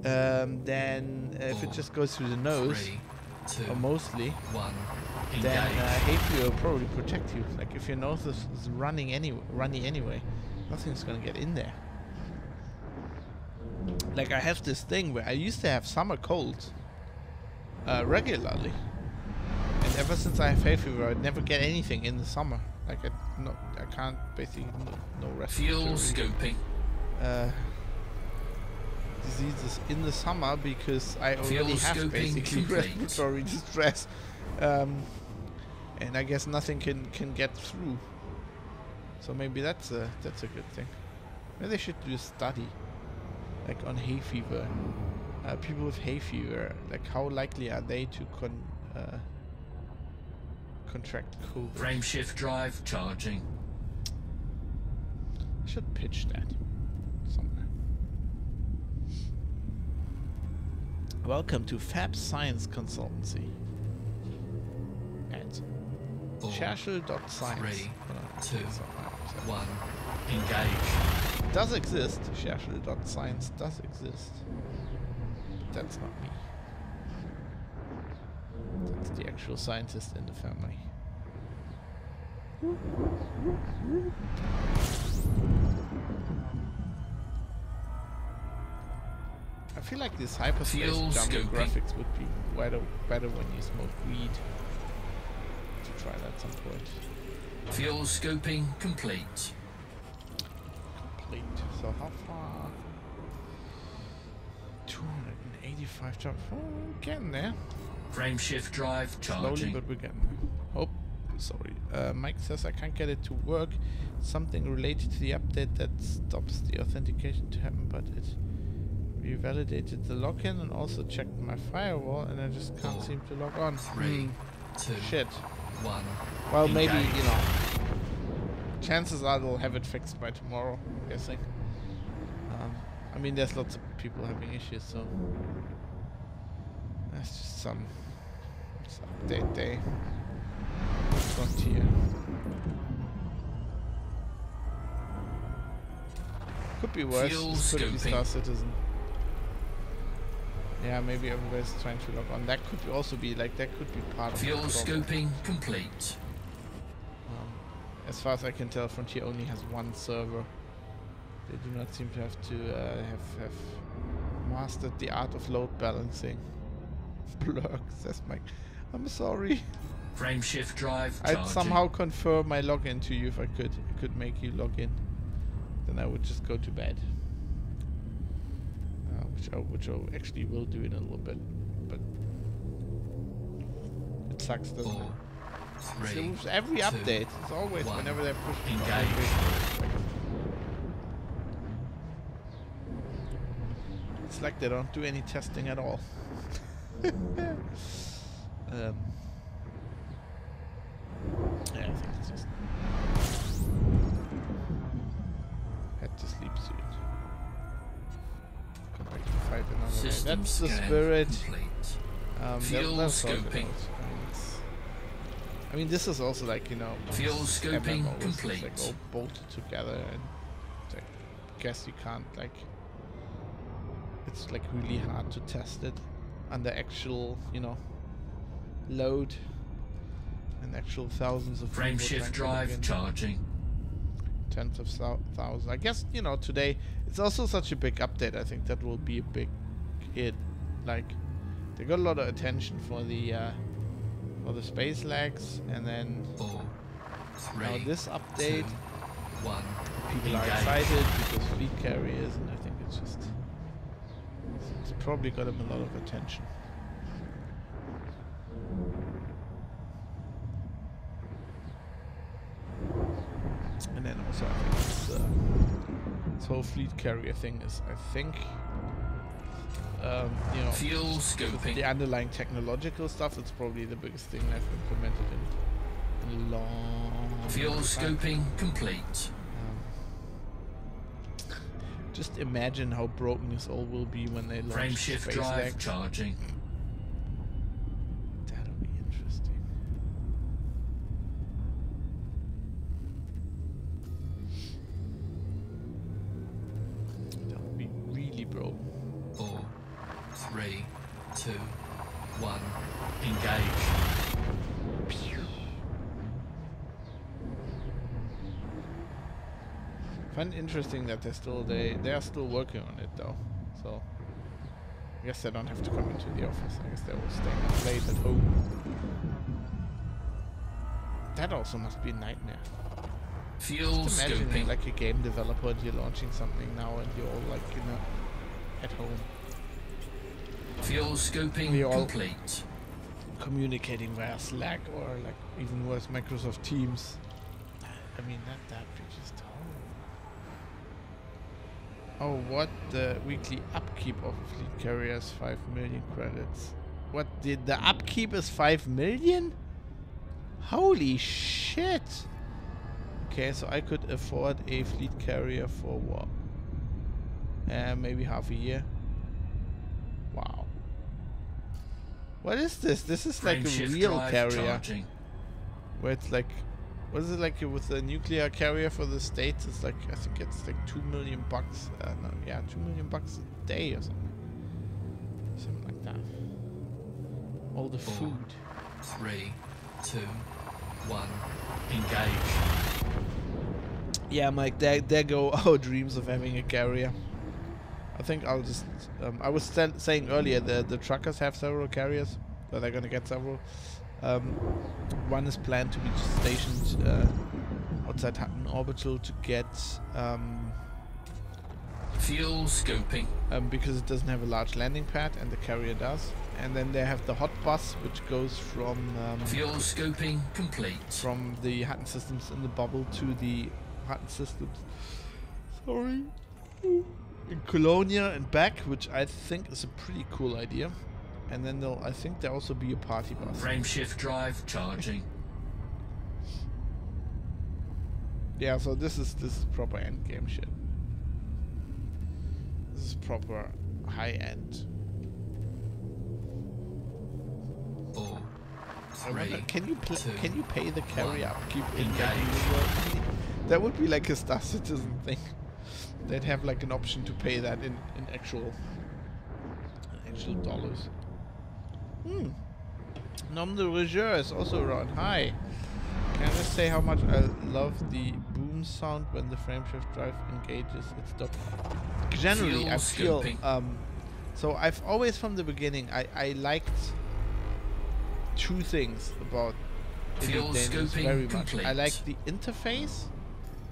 then if it just goes through the nose, 3, 2, or mostly, 1. then Engage. hay fever will probably protect you. Like if your nose is runny anyway, nothing's gonna get in there. Like I have this thing where I used to have summer colds regularly, and ever since I have hay fever, I never get anything in the summer. Like I can't basically no Fuel respiratory scoping. diseases in the summer because I Fuel already have scoping basically complete. respiratory distress, and I guess nothing can get through. So maybe that's a good thing. Maybe they should do a study, like on hay fever. People with hay fever, like how likely are they to contract COVID? Frame shift drive charging. I should pitch that somewhere. Welcome to Fab Science Consultancy. Scherschel.science. 3, Oh, 2, that's not right. 1. Engage. Does exist. Scherschel.science does exist. But that's not me. That's the actual scientist in the family. I feel like this hyperspace Fuel jungle scoping. graphics would be better when you smoke weed. To try that at some point. Fuel scoping complete. Complete. So how far? 285 jump. Oh, we're getting there. Frameshift drive Slowly, charging. but we're getting there. Oh, sorry. Mike says I can't get it to work. Something related to the update that stops the authentication to happen, but it revalidated the login and also checked my firewall, and I just can't seem to log on. 3, 2, Shit. 1. Well, maybe, Engage. you know, chances are they'll have it fixed by tomorrow, I'm guessing. I mean, there's lots of people having issues, so that's just some update day. Frontier. Could be worse. Fuel This could be scoping. Star Citizen. Yeah, maybe everybody's trying to log on. That could also be like that could be part of Fuel the problem. scoping complete. As far as I can tell, Frontier only has one server. They do not seem to have to have mastered the art of load balancing. Blurk says Mike. I'm sorry. Frameshift drive I'd charging. somehow confirm my login to you if I could. I could make you log in. Then I would just go to bed. Which I actually will do in a little bit. But it sucks, doesn't it? 4, 3, It's every 2, update. It's always 1. whenever they're pushing Engage. It's like they don't do any testing at all. Yeah, I think it's just had to sleep soon. Come back to fight another day. System That's the scan spirit. complete. Fuel Fuel that's all scoping. good. I mean, this is also like, you know, Fuel scoping MMOs, it's complete. like all bolted together, and it's like, I guess you can't like. It's like really hard to test it under actual, you know, load and actual thousands of people trying Frameshift to log drive in. charging. Tens of thousands. I guess, you know, today it's also such a big update. I think that will be a big hit. Like, they got a lot of attention for the space lags, and then 4, 3, now this 2, update, 1. people are Engage. excited because fleet carriers, and I think it's just it's probably got them a lot of attention. And then also I think this whole fleet carrier thing is, I think, you know, Fuel with scoping. the underlying technological stuff, it's probably the biggest thing I've implemented in a long Fuel time. scoping complete. Just imagine how broken this all will be when they launch Frameshift space drive legs. charging. That'll be interesting. That'll be really broken. 4, 3, 2, 1. Engage. I find it interesting that they are still working on it though. So I guess they don't have to come into the office. I guess they will stay late at home. That also must be a nightmare. Fuel Just imagine scoping. like a game developer and you're launching something now and you're all like, you know, at home Fuel scoping We all- complete. communicating via Slack or like even worse Microsoft Teams. I mean that'd be just horrible. Oh, what? The weekly upkeep of a fleet carrier is 5 million credits. What? Did the upkeep is 5 million? Holy shit! Okay, so I could afford a fleet carrier for what? Maybe half a year. Wow. What is this? This is like a Frameshift real drive carrier. charging. where it's like, what is it like with the nuclear carrier for the states? It's like, I think it's like $2 million. No, yeah, $2 million a day or something. Something like that. All the 4, food. 3, 2, 1. Engage. Yeah, Mike, there go our dreams of having a carrier. I think I'll just... I was saying earlier, the truckers have several carriers. So they're gonna get several. One is planned to be stationed outside Hutton Orbital to get... Fuel scoping. because it doesn't have a large landing pad, and the carrier does. And then they have the hot bus, which goes from... Fuel scoping complete. from the Hutton systems in the bubble to the Hutton systems. Sorry. In Colonia and back, which I think is a pretty cool idea. And then I think there'll also be a party bus. Frameshift drive charging. Yeah, so this is proper end game shit. This is proper high end. 4, I wonder, 3, can you pay the carrier 1. upkeep in Engage. That would be like a Star Citizen thing. They'd have like an option to pay that in actual dollars. Nom de Rigueur is also around. Hi. Can I just say how much I love the boom sound when the frameshift drive engages its stop? Generally, Fuel I feel scoping. so I've always from the beginning I liked two things about Fuel Elite Dangerous scoping very much. complete. I like the interface,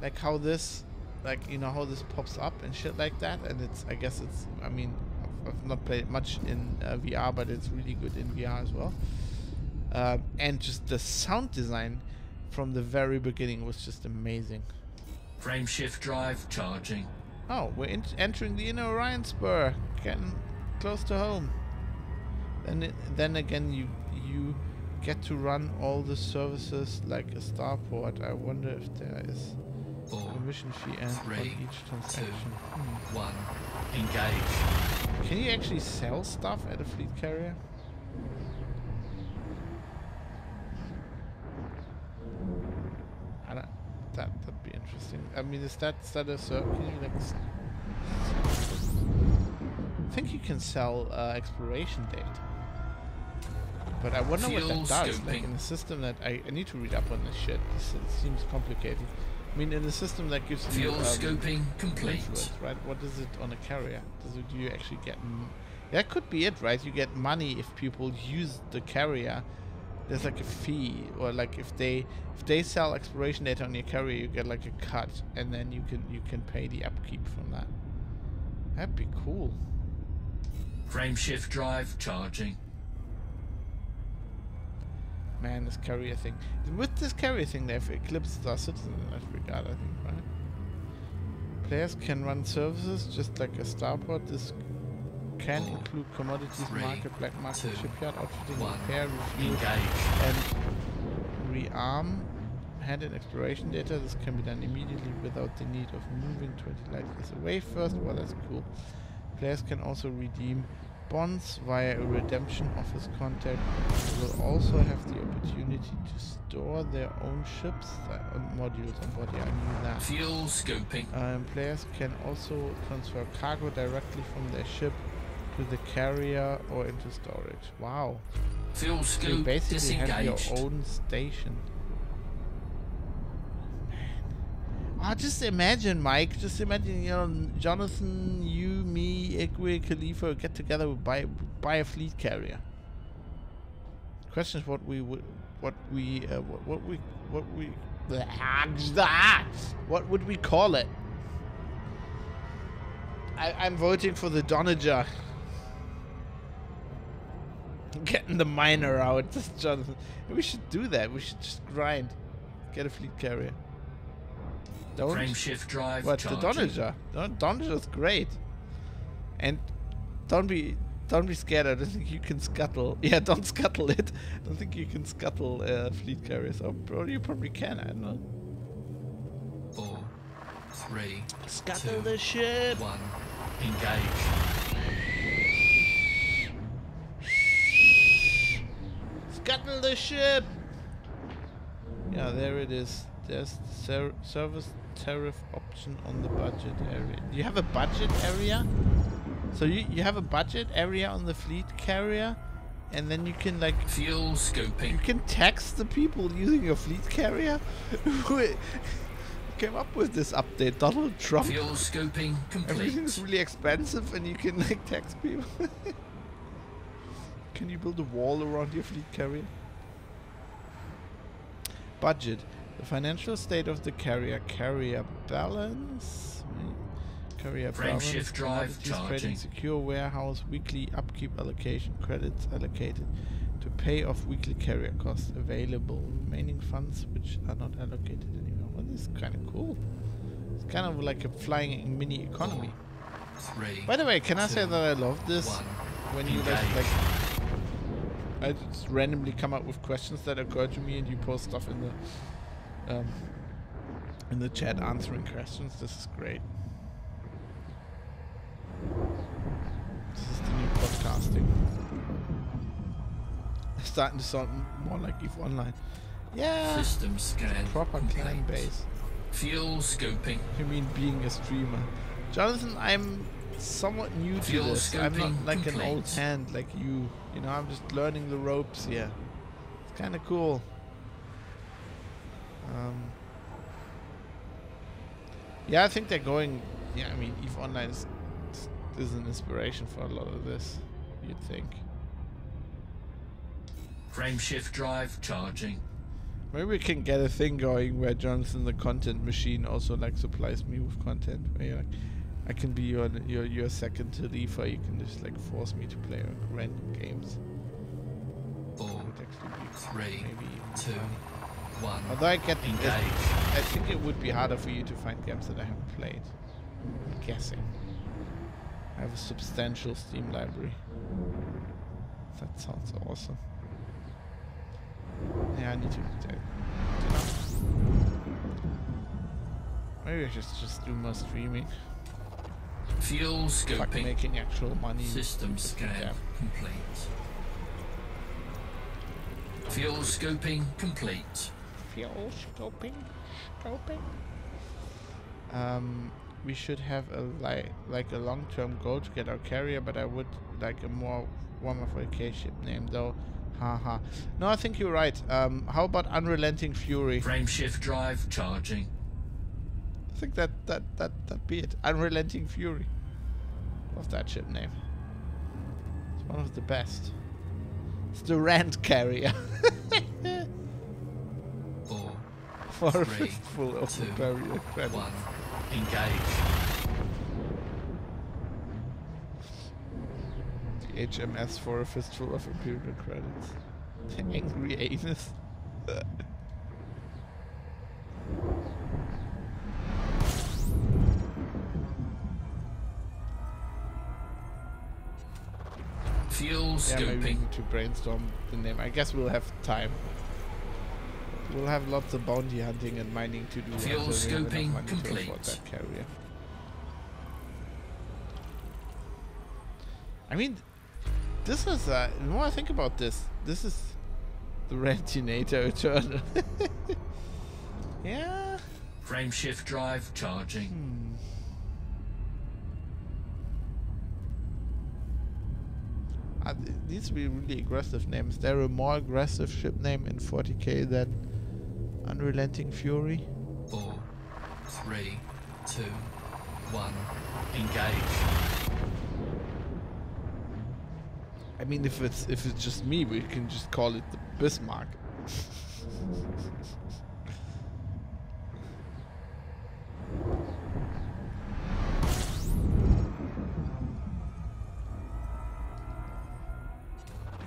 like how this, like you know how this pops up and shit like that, and it's I guess it's I mean I've not played much in VR, but it's really good in VR as well. And just the sound design from the very beginning was just amazing. Frameshift drive charging. Oh, we're entering the inner Orion Spur, getting close to home. Then again, you get to run all the services like a starport. I wonder if there is 4, a mission fee and on 3, each transaction. 1. Engage. Can you actually sell stuff at a fleet carrier? I don't. That'd be interesting. I mean, is that a can you like? I think you can sell exploration data, but I wonder what Fuel that does. scoping. Like in a system that I need to read up on this shit. It seems complicated. I mean, in a system that gives you Fuel scoping complete. influence, right? What is it on a carrier? Do you actually get? That could be it, right? You get money if people use the carrier. There's like a fee, or like if they sell exploration data on your carrier, you get like a cut, and then you can pay the upkeep from that. That'd be cool. Frameshift drive charging. Man, this carrier thing. With this carrier thing, they've eclipsed Star Citizen in that regard, I think, right? Players can run services just like a starport. This can include commodities, 3, market, black market, 2, shipyard, outfitting, 1. repair, refuel, Engage. and rearm. Hand in exploration data. This can be done immediately without the need of moving 20 light years away first. Well, that's cool. Players can also redeem bonds via a redemption office contact. They will also have the opportunity to store their own ships and modules on board. Yeah, I knew that. Fuel scoping. Players can also transfer cargo directly from their ship to the carrier or into storage. Wow. Fuel So you scope basically have your disengaged. own station. Oh, just imagine, Mike. Just imagine, you know, Jonathan, you, me, Igwe, Khalifa get together, buy a fleet carrier. Question is what would we call it? I'm voting for the Donager. Getting the miner out, just Jonathan. We should do that. We should just grind, get a fleet carrier. Don't Frameshift drive what charging. the Donager? Donager's great, and don't be scared. I don't think you can scuttle. Yeah, don't scuttle it. I don't think you can scuttle fleet carriers. Oh, you probably can. I don't know. 4, 3, Scuttle 2, the ship. 1. Engage. Scuttle the ship. Yeah, there it is. There's the service tariff option on the budget area. You have a budget area? So you have a budget area on the fleet carrier, and then you can like Fuel you scoping. can tax the people using your fleet carrier. Who came up with this update? Donald Trump. Fuel scoping Everything's complete. really expensive, and you can like tax people. Can you build a wall around your fleet carrier? Budget. The financial state of the carrier. Carrier balance. Carrier Frame balance. shift drive Commodities trading, charging. secure warehouse. Weekly upkeep allocation. Credits allocated to pay off weekly carrier costs. Available. Remaining funds which are not allocated anymore. Well, this is kind of cool. It's kind of like a flying mini economy. 3. By the way, can I say two, that I love this? 1. When you Engage. like I just randomly come up with questions that occur to me, and you post stuff in the chat answering questions. This is great. This is the new podcasting. It's starting to sound more like EVE Online. Yeah, System scan. proper clan complete. base. Fuel scoping. You mean being a streamer? Jonathan, I'm somewhat new to Fuel this. I'm not scoping like an old complete. hand like you. You know, I'm just learning the ropes here. It's kind of cool. Yeah, I think they're going... Yeah, I mean, EVE Online is an inspiration for a lot of this, you'd think. Frame shift drive charging. Maybe we can get a thing going where Jonathan, the content machine, also like supplies me with content. Where you're like, I can be your second to leave, or you can just like force me to play random games. 4. That would actually be 3. maybe 2. 1. Although I get Engage. I think it would be harder for you to find games that I haven't played. I'm guessing. I have a substantial Steam library. That sounds awesome. Yeah, I need to. Maybe I should just do more streaming. Fuel Fuck scoping. making actual money. System scan Yeah. complete. Fuel scoping complete. Fuel scoping. We should have a like a long-term goal to get our carrier, but I would like a more warmer for a ship name though. Haha. No, I think you're right. How about Unrelenting Fury? Frame shift drive charging. I think that'd be it. Unrelenting Fury. Love that ship name. It's one of the best. It's the Rand carrier. 4. For a 3, fistful of 2, Imperial credits. 1. Engage. The HMS for a fistful of Imperial credits. Angry Anus. Fuel Yeah, maybe we scoping. need to brainstorm the name. I guess we'll have time. We'll have lots of bounty hunting and mining to do. Fuel until we have enough scoping money to afford complete. that carrier. I mean, this is the more I think about this is the Rentinator Eternal. Yeah. Frame shift drive charging. It needs to be really aggressive names. They're a more aggressive ship name in 40k than Unrelenting Fury. 4, 3, 2, 1. Engage. I mean, if it's just me, we can just call it the Bismarck.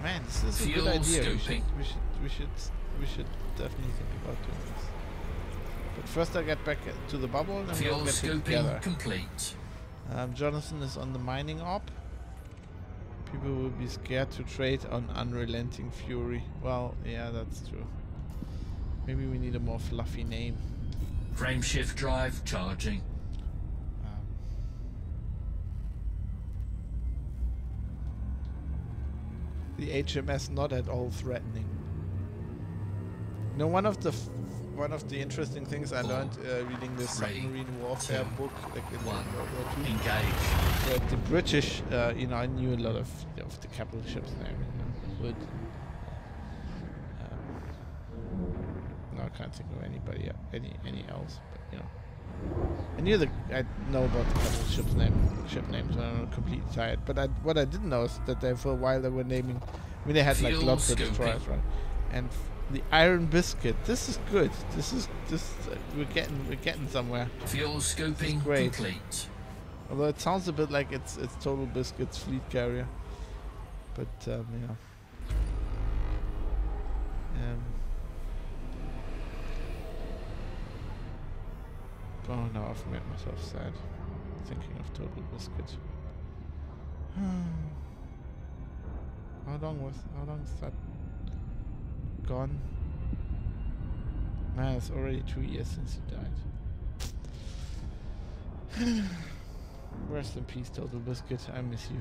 Man, this is a Fuel good idea. scoping. We should definitely think about doing this. But first, I get back to the bubble and Fuel we'll get scoping together. complete. Jonathan is on the mining op. People will be scared to trade on Unrelenting Fury. Well, yeah, that's true. Maybe we need a more fluffy name. Frame shift drive charging. The HMS not at all threatening. No, one of the one of the interesting things I learned reading this submarine warfare book, like in World War II, Engage. that the British, you know, I knew a lot of the capital ships and everything. But no, I can't think of anybody, any else. But you know, I know about the capital ship names. And I'm completely tired. But what I didn't know is that for a while they were naming. I mean, they had like lots of destroyers, right? And the Iron Biscuit. This is good. We're getting somewhere. Fuel scoping great. complete. Although it sounds a bit like it's Total Biscuit's fleet carrier, but you know. Oh no, I've made myself sad thinking of Total Biscuit. How long is that gone? Man, it's already 2 years since he died. Rest in peace, Total Biscuit. I miss you.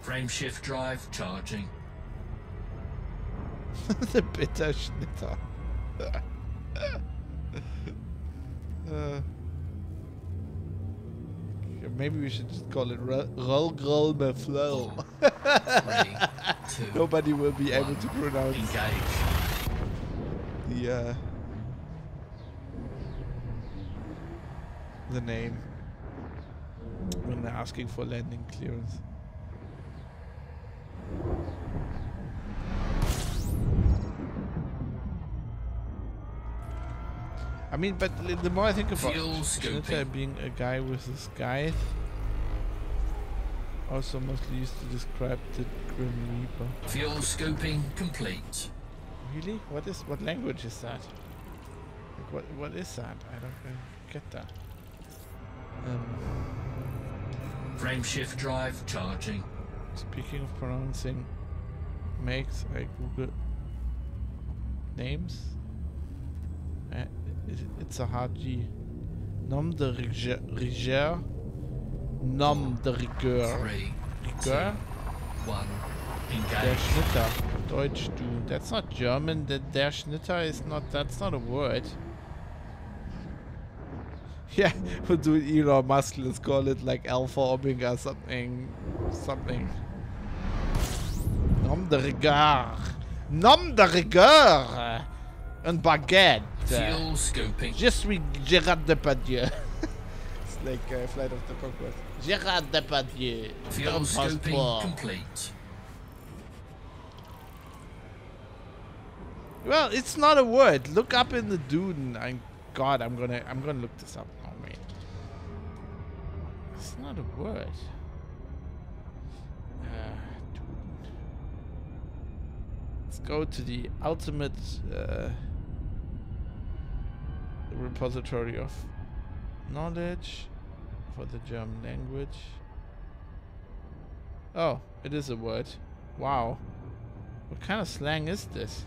Frameshift drive charging. The bitter Schnitter. Maybe we should just call it Roll Flow. 3, 2, Nobody will be able to pronounce engage. the name when they're asking for landing clearance. I mean, but the more I think about Schnitter being a guy with a scythe, also mostly used to describe the Grim Reaper. Fuel scoping complete. Really? What language is that? Like what is that? I don't get that. Frameshift drive charging. Speaking of pronouncing makes, I Google names. It's a hard G. Nom de rigueur. Nom de rigueur. 3, 2, Rigueur? 1, Der engage. Schnitter. Deutsch, du. That's not German. Der Schnitter is not. That's not a word. Yeah, we'll do Elon Musk. Let's call it like Alpha Omega something. Nom de rigueur. Nom de rigueur. Un baguette. Fuel scoping. Je suis Gérard Depardieu. It's like Flight of the Conchords. Gérard Depardieu. Fuel scoping complete. Well, it's not a word. Look up in the Duden. God, I'm gonna look this up. Oh wait, it's not a word. Duden. Let's go to the ultimate repository of knowledge for the German language. Oh, it is a word. Wow. What kind of slang is this?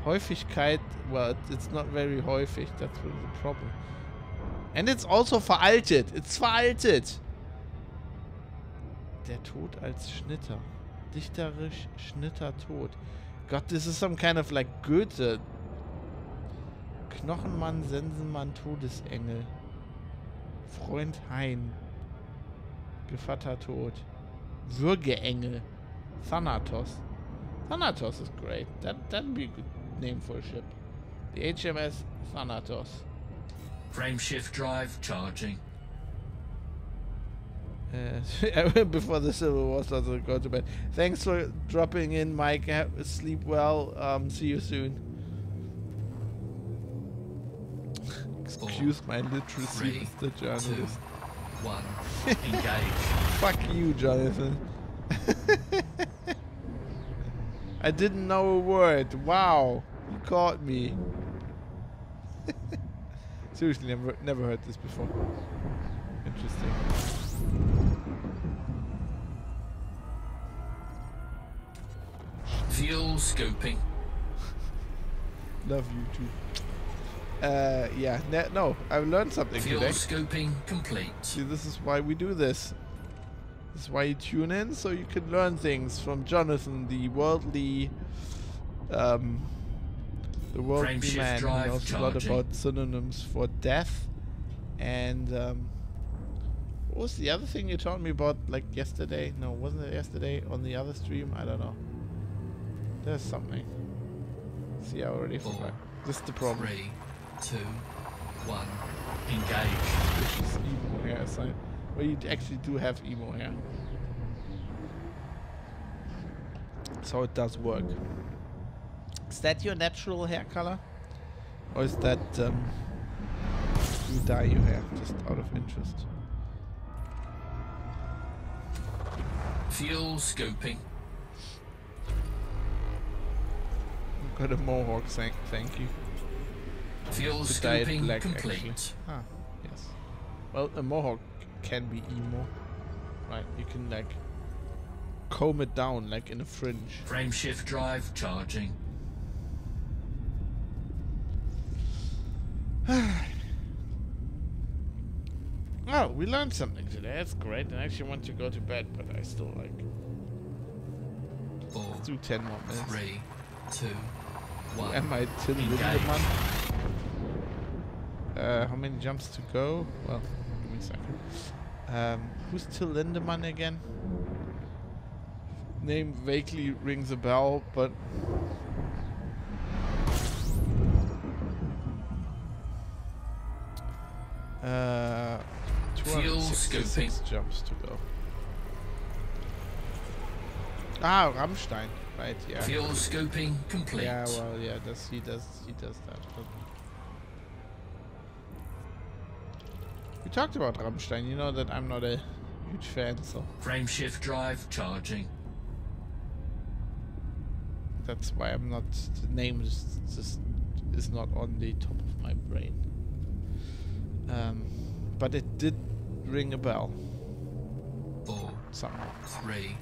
Häufigkeit, well, it's not very häufig, that's really the problem. And it's also veraltet. It's veraltet. Der Tod als Schnitter. Dichterisch Schnitter Tod. God, this is some kind of like Goethe. Knochenmann, Sensenmann, Todesengel. Freund Hein. Gevatter Tod. Würgeengel. Thanatos. Thanatos is great. That'd be a good name for a ship. The HMS Thanatos. Frameshift drive charging. Before the Civil War starts, I'll go to bed. Thanks for dropping in, Mike. Sleep well. See you soon. Excuse my literacy, Mr. Journalist. 2, 1, engage. Fuck you, Jonathan. I didn't know a word. Wow, you caught me. Seriously, never heard this before. Interesting. Fuel scoping. Love you too. Yeah, no, I've learned something Fuel today. scoping complete. See, this is why we do this. This is why you tune in, so you can learn things from Jonathan, the worldly The worldly Frameshift man who drive knows a lot charging. about synonyms for death. And what was the other thing you told me about, like yesterday? No, wasn't it yesterday on the other stream? I don't know. There's something. See, I already forgot. This is the problem. 3, 2, 1. Engage. Which is emo hair aside. Well, you actually do have emo hair. So it does work. Is that your natural hair color? Or is that you dye your hair just out of interest? Fuel scoping. I've got a mohawk, thank you. Fuel To dye it scoping black, complete. actually. Ah, yes. Well, a mohawk can be emo. Right, you can like comb it down like in a fringe. Frameshift drive charging. Oh, we learned something today. That's great. I actually want to go to bed, but I still like 4, do 10 more minutes. 3, 2, 1. Am I Till Engage. Lindemann? How many jumps to go? Well, give me a second. Who's Till Lindemann again? Name vaguely rings a bell, but Fuel 266 scoping. jumps to go. Ah, Rammstein, right? Yeah. Fuel scoping complete. Yeah, well, yeah, he does that. But we talked about Rammstein. You know that I'm not a huge fan, so Frameshift drive charging. that's why I'm not. The name just is not on the top of my brain. But it did ring a bell 4, somehow. 3,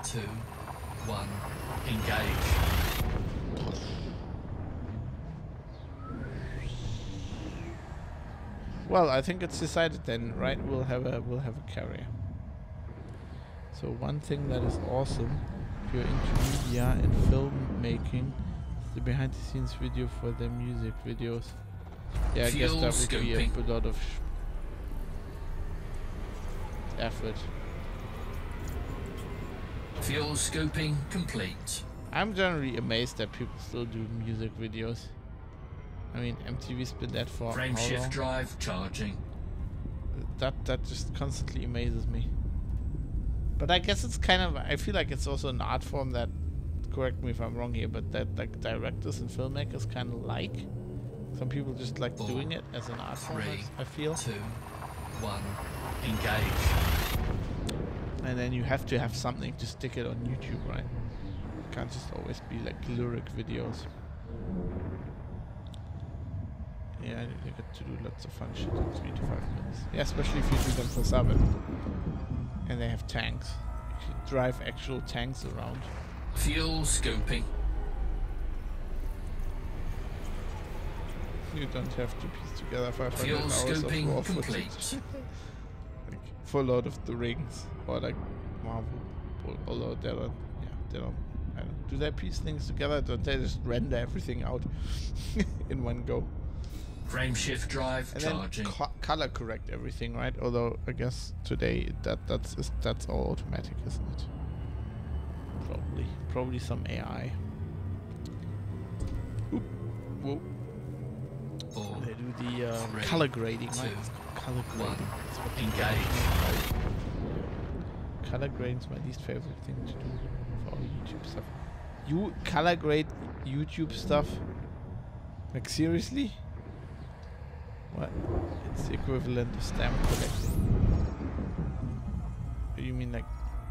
2, 1. Engage. Well, I think it's decided then, right? We'll have a carrier. So one thing that is awesome, if you're into media and filmmaking, is the behind-the-scenes video for their music videos. Yeah, I guess Fuel that would be scoping. a lot of effort. Fuel scoping complete. I'm generally amazed that people still do music videos. I mean, MTV's been that for how Frameshift long? drive charging. That just constantly amazes me. But I guess it's kind of, I feel like it's also an art form that, correct me if I'm wrong here, but that like directors and filmmakers kind of like. Some people just like 4, doing it as an art form, 3, I feel. 2, 1. Engage. And then you have to have something to stick it on YouTube, right? It can't just always be like lyric videos. Yeah, you get to do lots of fun shit in 3 to 5 minutes. Yeah, especially if you do them for sub and they have tanks. You can drive actual tanks around. Fuel scoping. You don't have to piece together 500 Fuel hours of raw scoping footage. complete. Like for Lord of the Rings or like Marvel, although they don't, I don't. Do they piece things together? Don't they just render everything out in one go? Frameshift drive And charging. then color correct everything, right? Although I guess today that's all automatic, isn't it? Probably some AI. Oop. Whoa. 4, They do the 3, color grading, 2, right? It's called color 1. grading. That's what they Engage. call it. Color grading is my least favorite thing to do for all YouTube stuff. You color grade YouTube stuff? Like seriously? What? It's the equivalent of stamp collecting. What do you mean like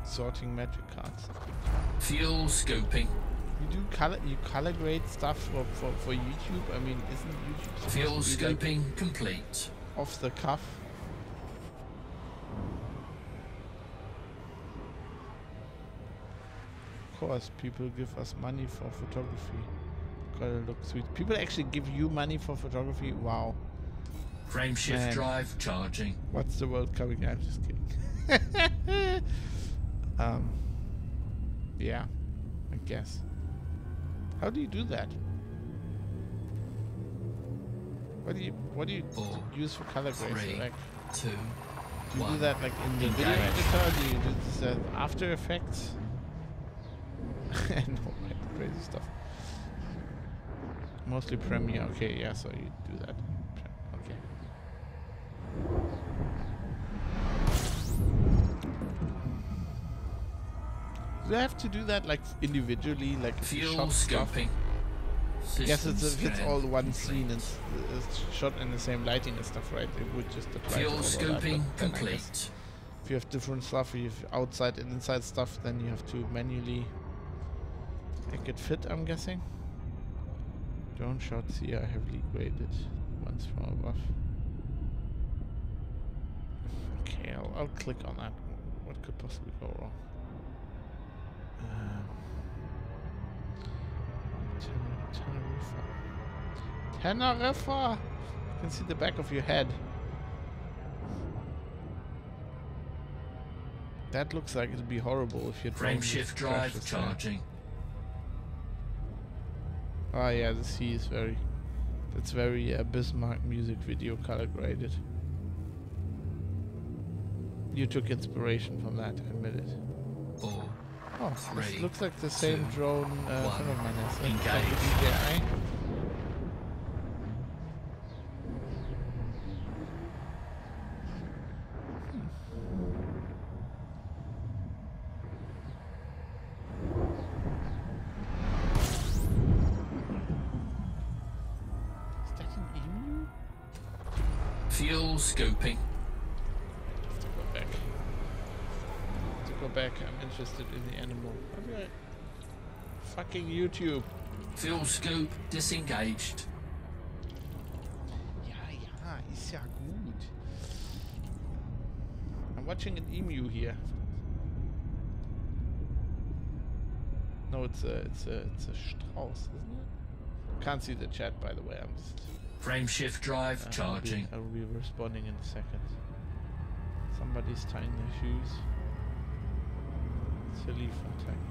sorting magic cards? Fuel scoping. You color grade stuff for YouTube? I mean, isn't YouTube Fuel supposed to be like scoping complete. off the cuff? Of course, people give us money for photography. Gotta look sweet. People actually give you money for photography? Wow. Frameshift Man. drive charging. What's the world coming? I'm just kidding. Yeah, I guess. How do you do that? What do you Four, use for color grading? three, Like, 2, do you do 1. that like in the video Engage. editor? Do you do this After Effects? No, like crazy stuff. Mostly Premiere. Okay, yeah. So you do that. Okay. Do I have to do that like individually, like Fuel shot stuff? scoping. Yes, System if it's all scan one scene, complete. it's shot in the same lighting and stuff, right? It would just apply to Fuel all of that, scoping but then I guess complete. if you have different stuff, if you have outside and inside stuff, then you have to manually make it fit, I'm guessing. Drone shots here are heavily graded. Ones from above. Okay, I'll click on that. What could possibly go wrong? Teneriffa! You can see the back of your head. That looks like it'd be horrible if your drone Frame just shift drive crashes there. charging. Oh yeah, the sea is very... That's very Bismarck music video color graded. You took inspiration from that, admit it. 4, Oh, this Three, looks like the same 2, drone friend 1. of mine has. Engage. Like a DJI. Is that an emu? Fuel scoping. I have to go back. To go back, I'm interested in the animal. Okay. Fucking YouTube. Fuel scope disengaged. Ja, ist ja gut. I'm watching an emu here. No, it's a strauss, isn't it? Can't see the chat, by the way. I'm just Frame shift drive charging. I will be responding in a second. Somebody's tying their shoes. Silly for tying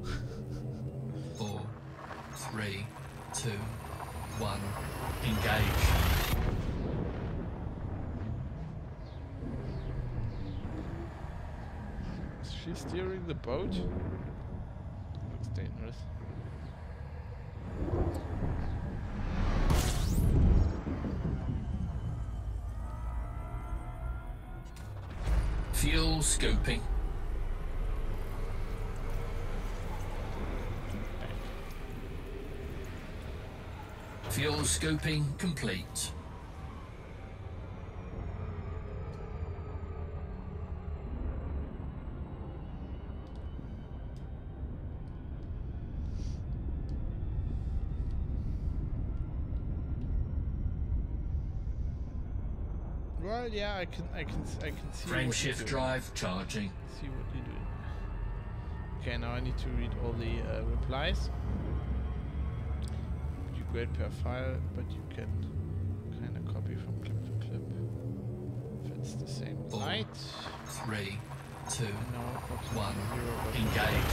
their shoes. 4, 3, 2, 1. Engage. Is she steering the boat? Looks dangerous. Fuel scoping. Fuel scoping complete. Well, yeah, I can see. Frame what shift you're doing. drive charging. See what you're doing. Okay, now I need to read all the replies. You grade per file, but you can kind of copy from clip to clip. If it's the same Four, light. 3, 2, No, approximately 1. 0, but Engage.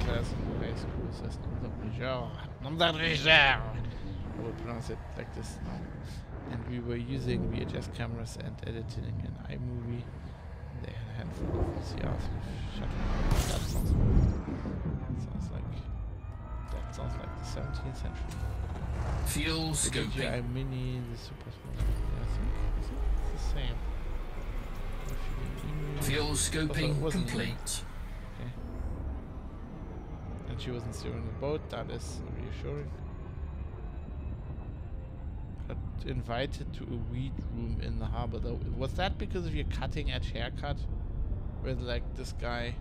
class in high school says Nom d'Argent. I will pronounce it like this now. And we were using VHS cameras and editing in iMovie. They had a handful of VCRs with shutter. That sounds like the 17th century. Fuel The DJI scoping. Mini, the Super Smart. Yeah, I think it's the same. Fuel Also, it scoping wasn't- complete. Okay. And she wasn't steering the boat, that is reassuring. Got invited to a weed room in the harbor though. Was that because of your cutting edge haircut? Where like this guy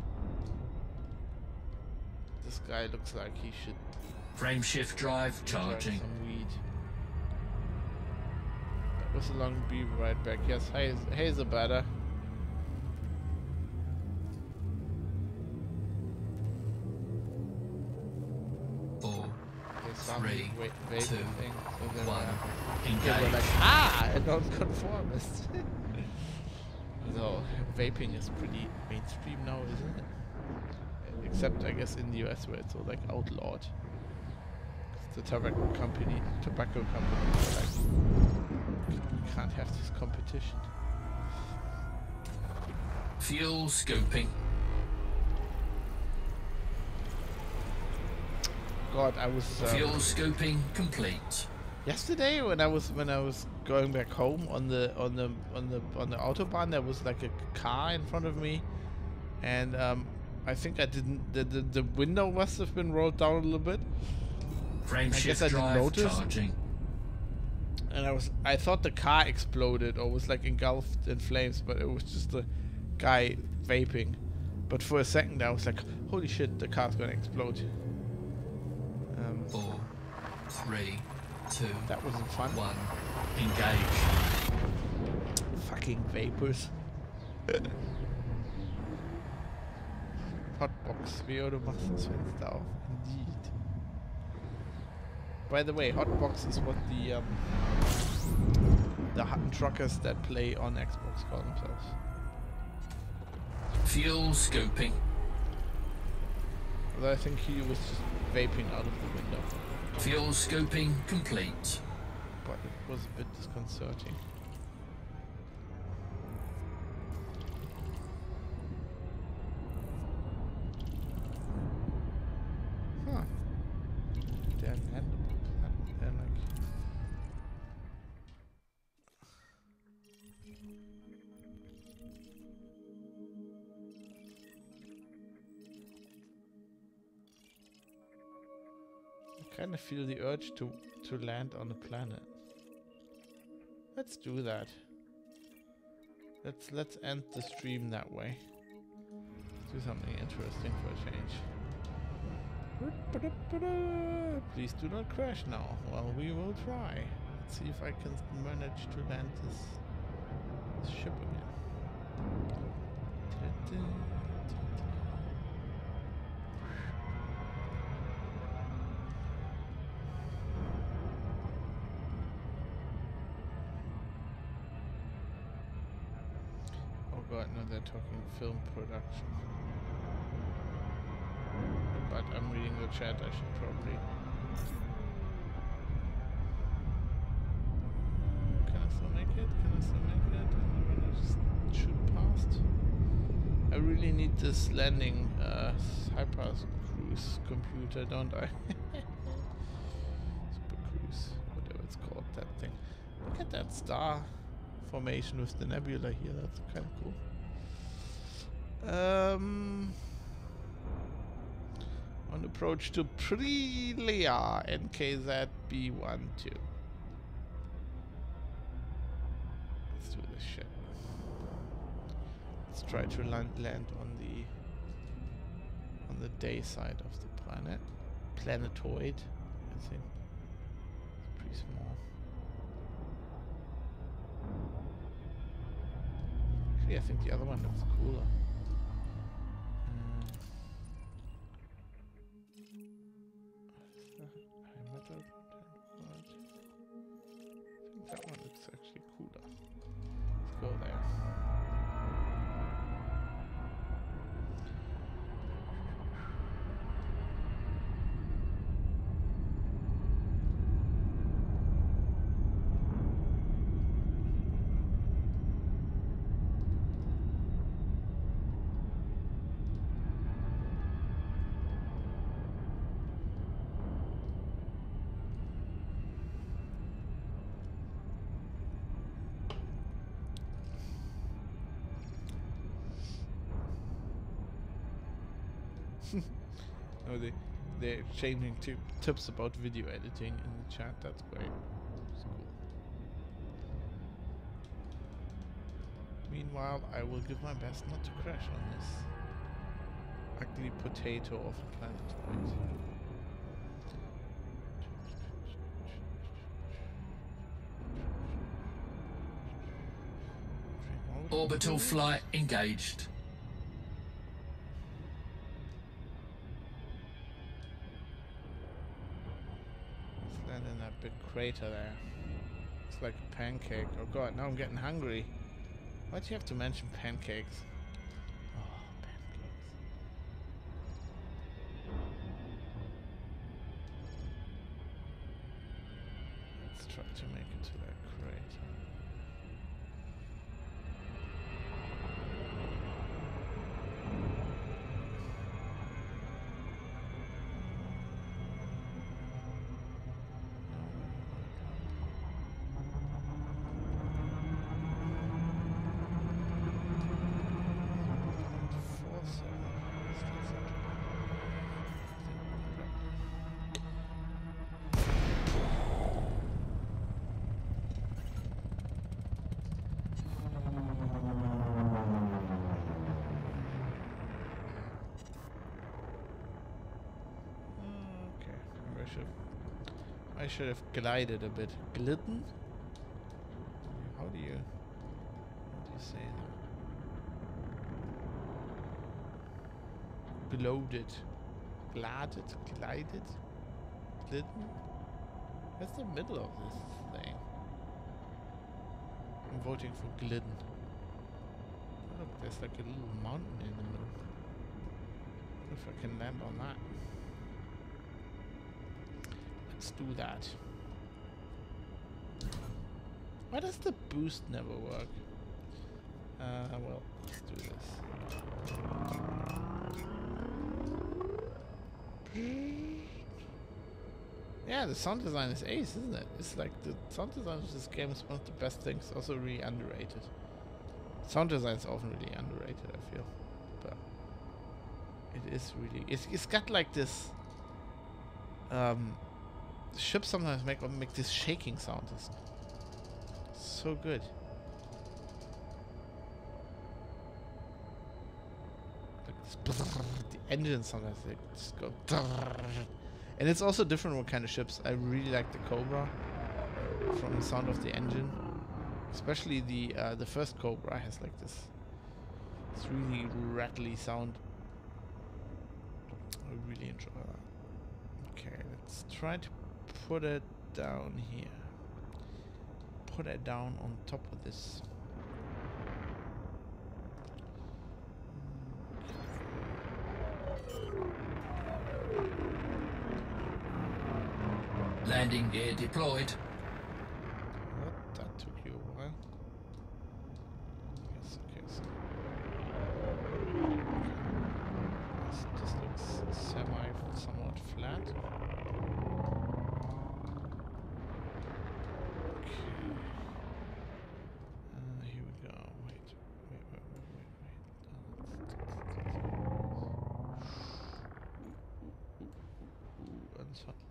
looks like he should Frame shift drive try charging. some weed. That was a long be right back. Yes, hey Zabata. Four, They saw me Three, vaping two, thing, so they were 1. happy. They were like, Engage. a non-conformist. So, vaping is pretty mainstream now, isn't it? Except, I guess, in the US where it's all like outlawed. the tobacco company. Like, we can't have this competition. Fuel scoping. God, I was Fuel scoping complete. yesterday when I was going back home on the autobahn. There was like a car in front of me, and I think I didn't. The window must have been rolled down a little bit. Frame I shift guess I didn't drive notice. charging. And I thought the car exploded or was like engulfed in flames, but it was just a guy vaping. But for a second I was like, holy shit, the car's gonna explode. 4, 3, 2, That wasn't fun. 1. Engage. Fucking vapors. Hotbox, Veo, du machst das Fenster auf. Indeed. By the way, Hotbox is what the Hutton truckers that play on Xbox call themselves. Fuel scoping. Although I think he was just vaping out of the window. Fuel scoping complete. But it was a bit disconcerting. Huh. They're landable. They're like... I kind of feel the urge to land on a planet. Let's do that. Let's end the stream that way. Do something interesting for a change. Please do not crash now. Well, we will try. Let's see if I can manage to land this ship again. God, no, they're talking film production. But I'm reading the chat, I should probably... Can I still make it? Can I still make it? I'm gonna just shoot past. I really need this landing hyper cruise computer, don't I? Super cruise, whatever it's called, that thing. Look at that star formation with the nebula here, that's kind of cool. On approach to Prelia NKZB12. Let's do this shit. Let's try to land on the day side of the planet. Planetoid, I think. It's pretty small. Actually, I think the other one looks cooler. I think that one looks actually cooler. Let's go there. Oh, they're exchanging tips about video editing in the chat. That's great. It's cool. Meanwhile, I will give my best not to crash on this ugly potato of a planetoid. Orbital flight engaged. In that big crater there. It's like a pancake. Oh god, now I'm getting hungry. Why'd you have to mention pancakes? Oh, pancakes. Let's try to make it to that crate. I should have glided a bit. Glidden? How do you say that? Gloded. Gladed? Glided? Glidden? Where's the middle of this thing? I'm voting for Glidden. Oh, look, there's like a little mountain in the middle. What if I can land on that? Let's do that. Why does the boost never work? Well, let's do this. Yeah, the sound design is ace, isn't it? It's like the sound design of this game is one of the best things, also really underrated. Sound design is often really underrated, I feel. But it is really... It's got like this... ships sometimes make this shaking sound. It's so good. Like this, the engines sometimes they just go, and it's also different what kind of ships. I really like the Cobra from the sound of the engine, especially the first Cobra has like this really rattly sound. I really enjoy that. Okay, let's try to put it down here. Put it down on top of this. Landing gear deployed. What? That took you a while. Yes, okay, so this looks somewhat flat. Here we go. Wait.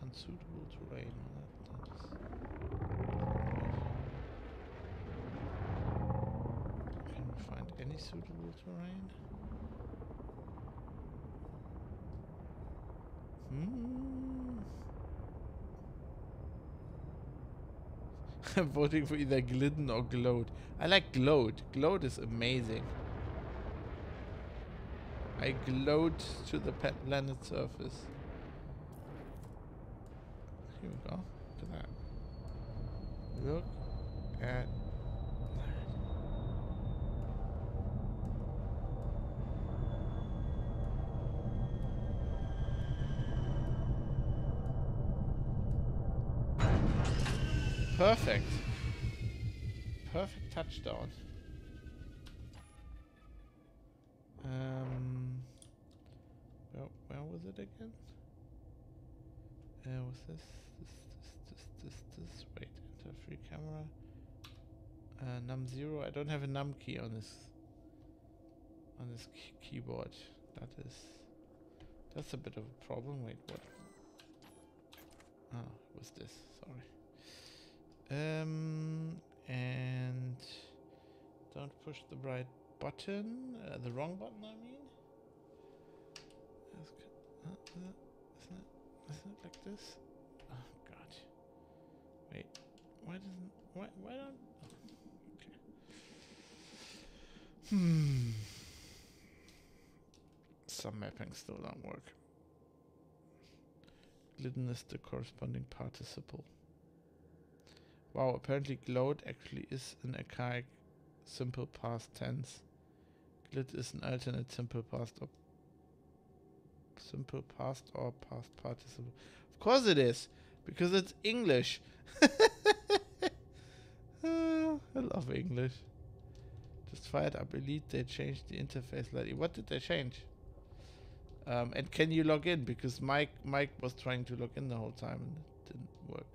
Unsuitable terrain. Can we find any suitable terrain? I'm voting for either Glidden or Glode. I like Glode. Glode is amazing. I glode to the planet surface. Here we go. Look at that. Look at that. Perfect. Perfect touchdown. Where was it again? Was this? Wait, enter free camera. Num 0. I don't have a num key on this keyboard. That's a bit of a problem. Wait, what? Oh, it was this. Sorry. And don't push the right button. The wrong button, I mean. Isn't it like this? Oh God. Wait. Why don't? Okay. Some mappings still don't work. Glidden is the corresponding participle. Wow, apparently glode actually is an archaic simple past tense. Glid is an alternate simple past or past participle. Of course it is, because it's English. I love English. Just fired up Elite. They changed the interface slightly. What did they change? And can you log in? Because Mike was trying to log in the whole time and it didn't work.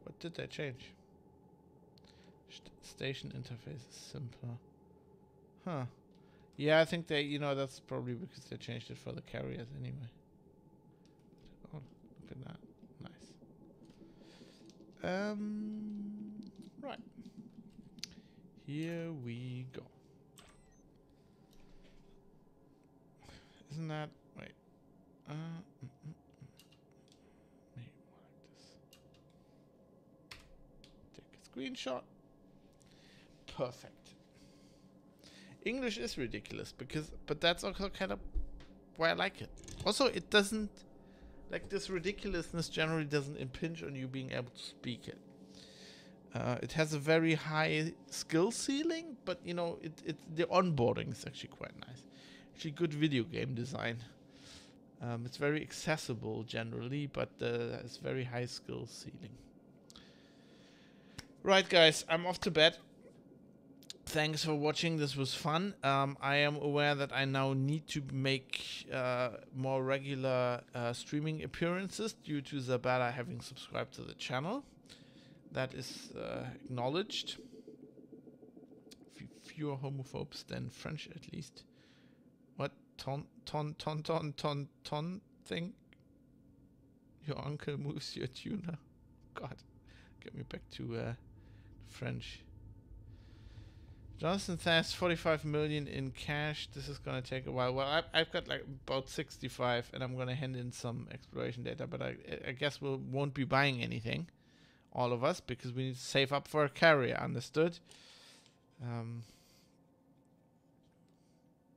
What did they change? Station interface is simpler. Huh. Yeah, I think they, you know, that's probably because they changed it for the carriers anyway. Oh, look at that. Nice. Right. Here we go. Isn't that, wait. Maybe more like this. Take a screenshot. Perfect. English is ridiculous but that's also kind of why I like it. Also, it doesn't, like, this ridiculousness generally doesn't impinge on you being able to speak it. It has a very high skill ceiling, but you know, the onboarding is actually quite nice. Actually, good video game design. It's very accessible generally, but it's very high skill ceiling. Right, guys, I'm off to bed. Thanks for watching. This was fun. I am aware that I now need to make more regular streaming appearances due to Zabala having subscribed to the channel. That is acknowledged. Fewer homophobes than French, at least. What? Ton thing? Your uncle moves your tuna. God. Get me back to French. Jonathan says 45 million in cash. This is gonna take a while. Well, I've got like about 65, and I'm gonna hand in some exploration data. But I guess we won't be buying anything, all of us, because we need to save up for a carrier. Understood?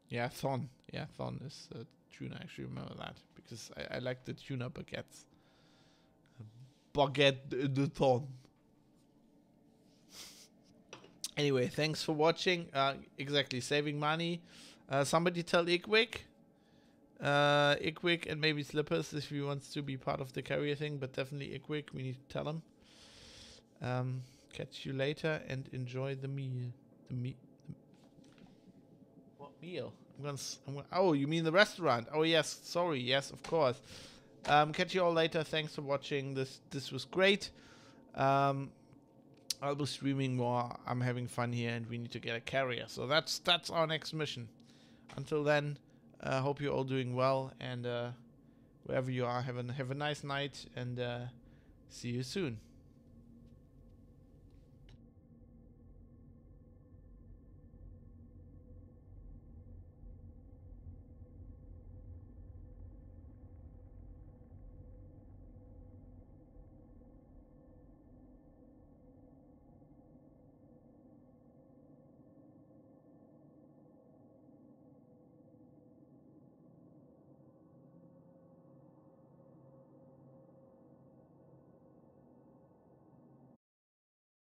Yeah, Thon. Yeah, Thon is tuna. I actually remember that because I like the tuna baguettes. Baguette de Thon. Anyway, thanks for watching. Exactly, saving money. Somebody tell Igwig. Igwig and maybe Slippers if he wants to be part of the carrier thing, but definitely Igwig. We need to tell him. Catch you later and enjoy the meal. What meal? Oh, you mean the restaurant? Oh yes, sorry. Yes, of course. Catch you all later. Thanks for watching. This was great. I'll be streaming more. I'm having fun here, and we need to get a carrier. So that's our next mission. Until then, hope you're all doing well, and wherever you are, have a nice night, and see you soon.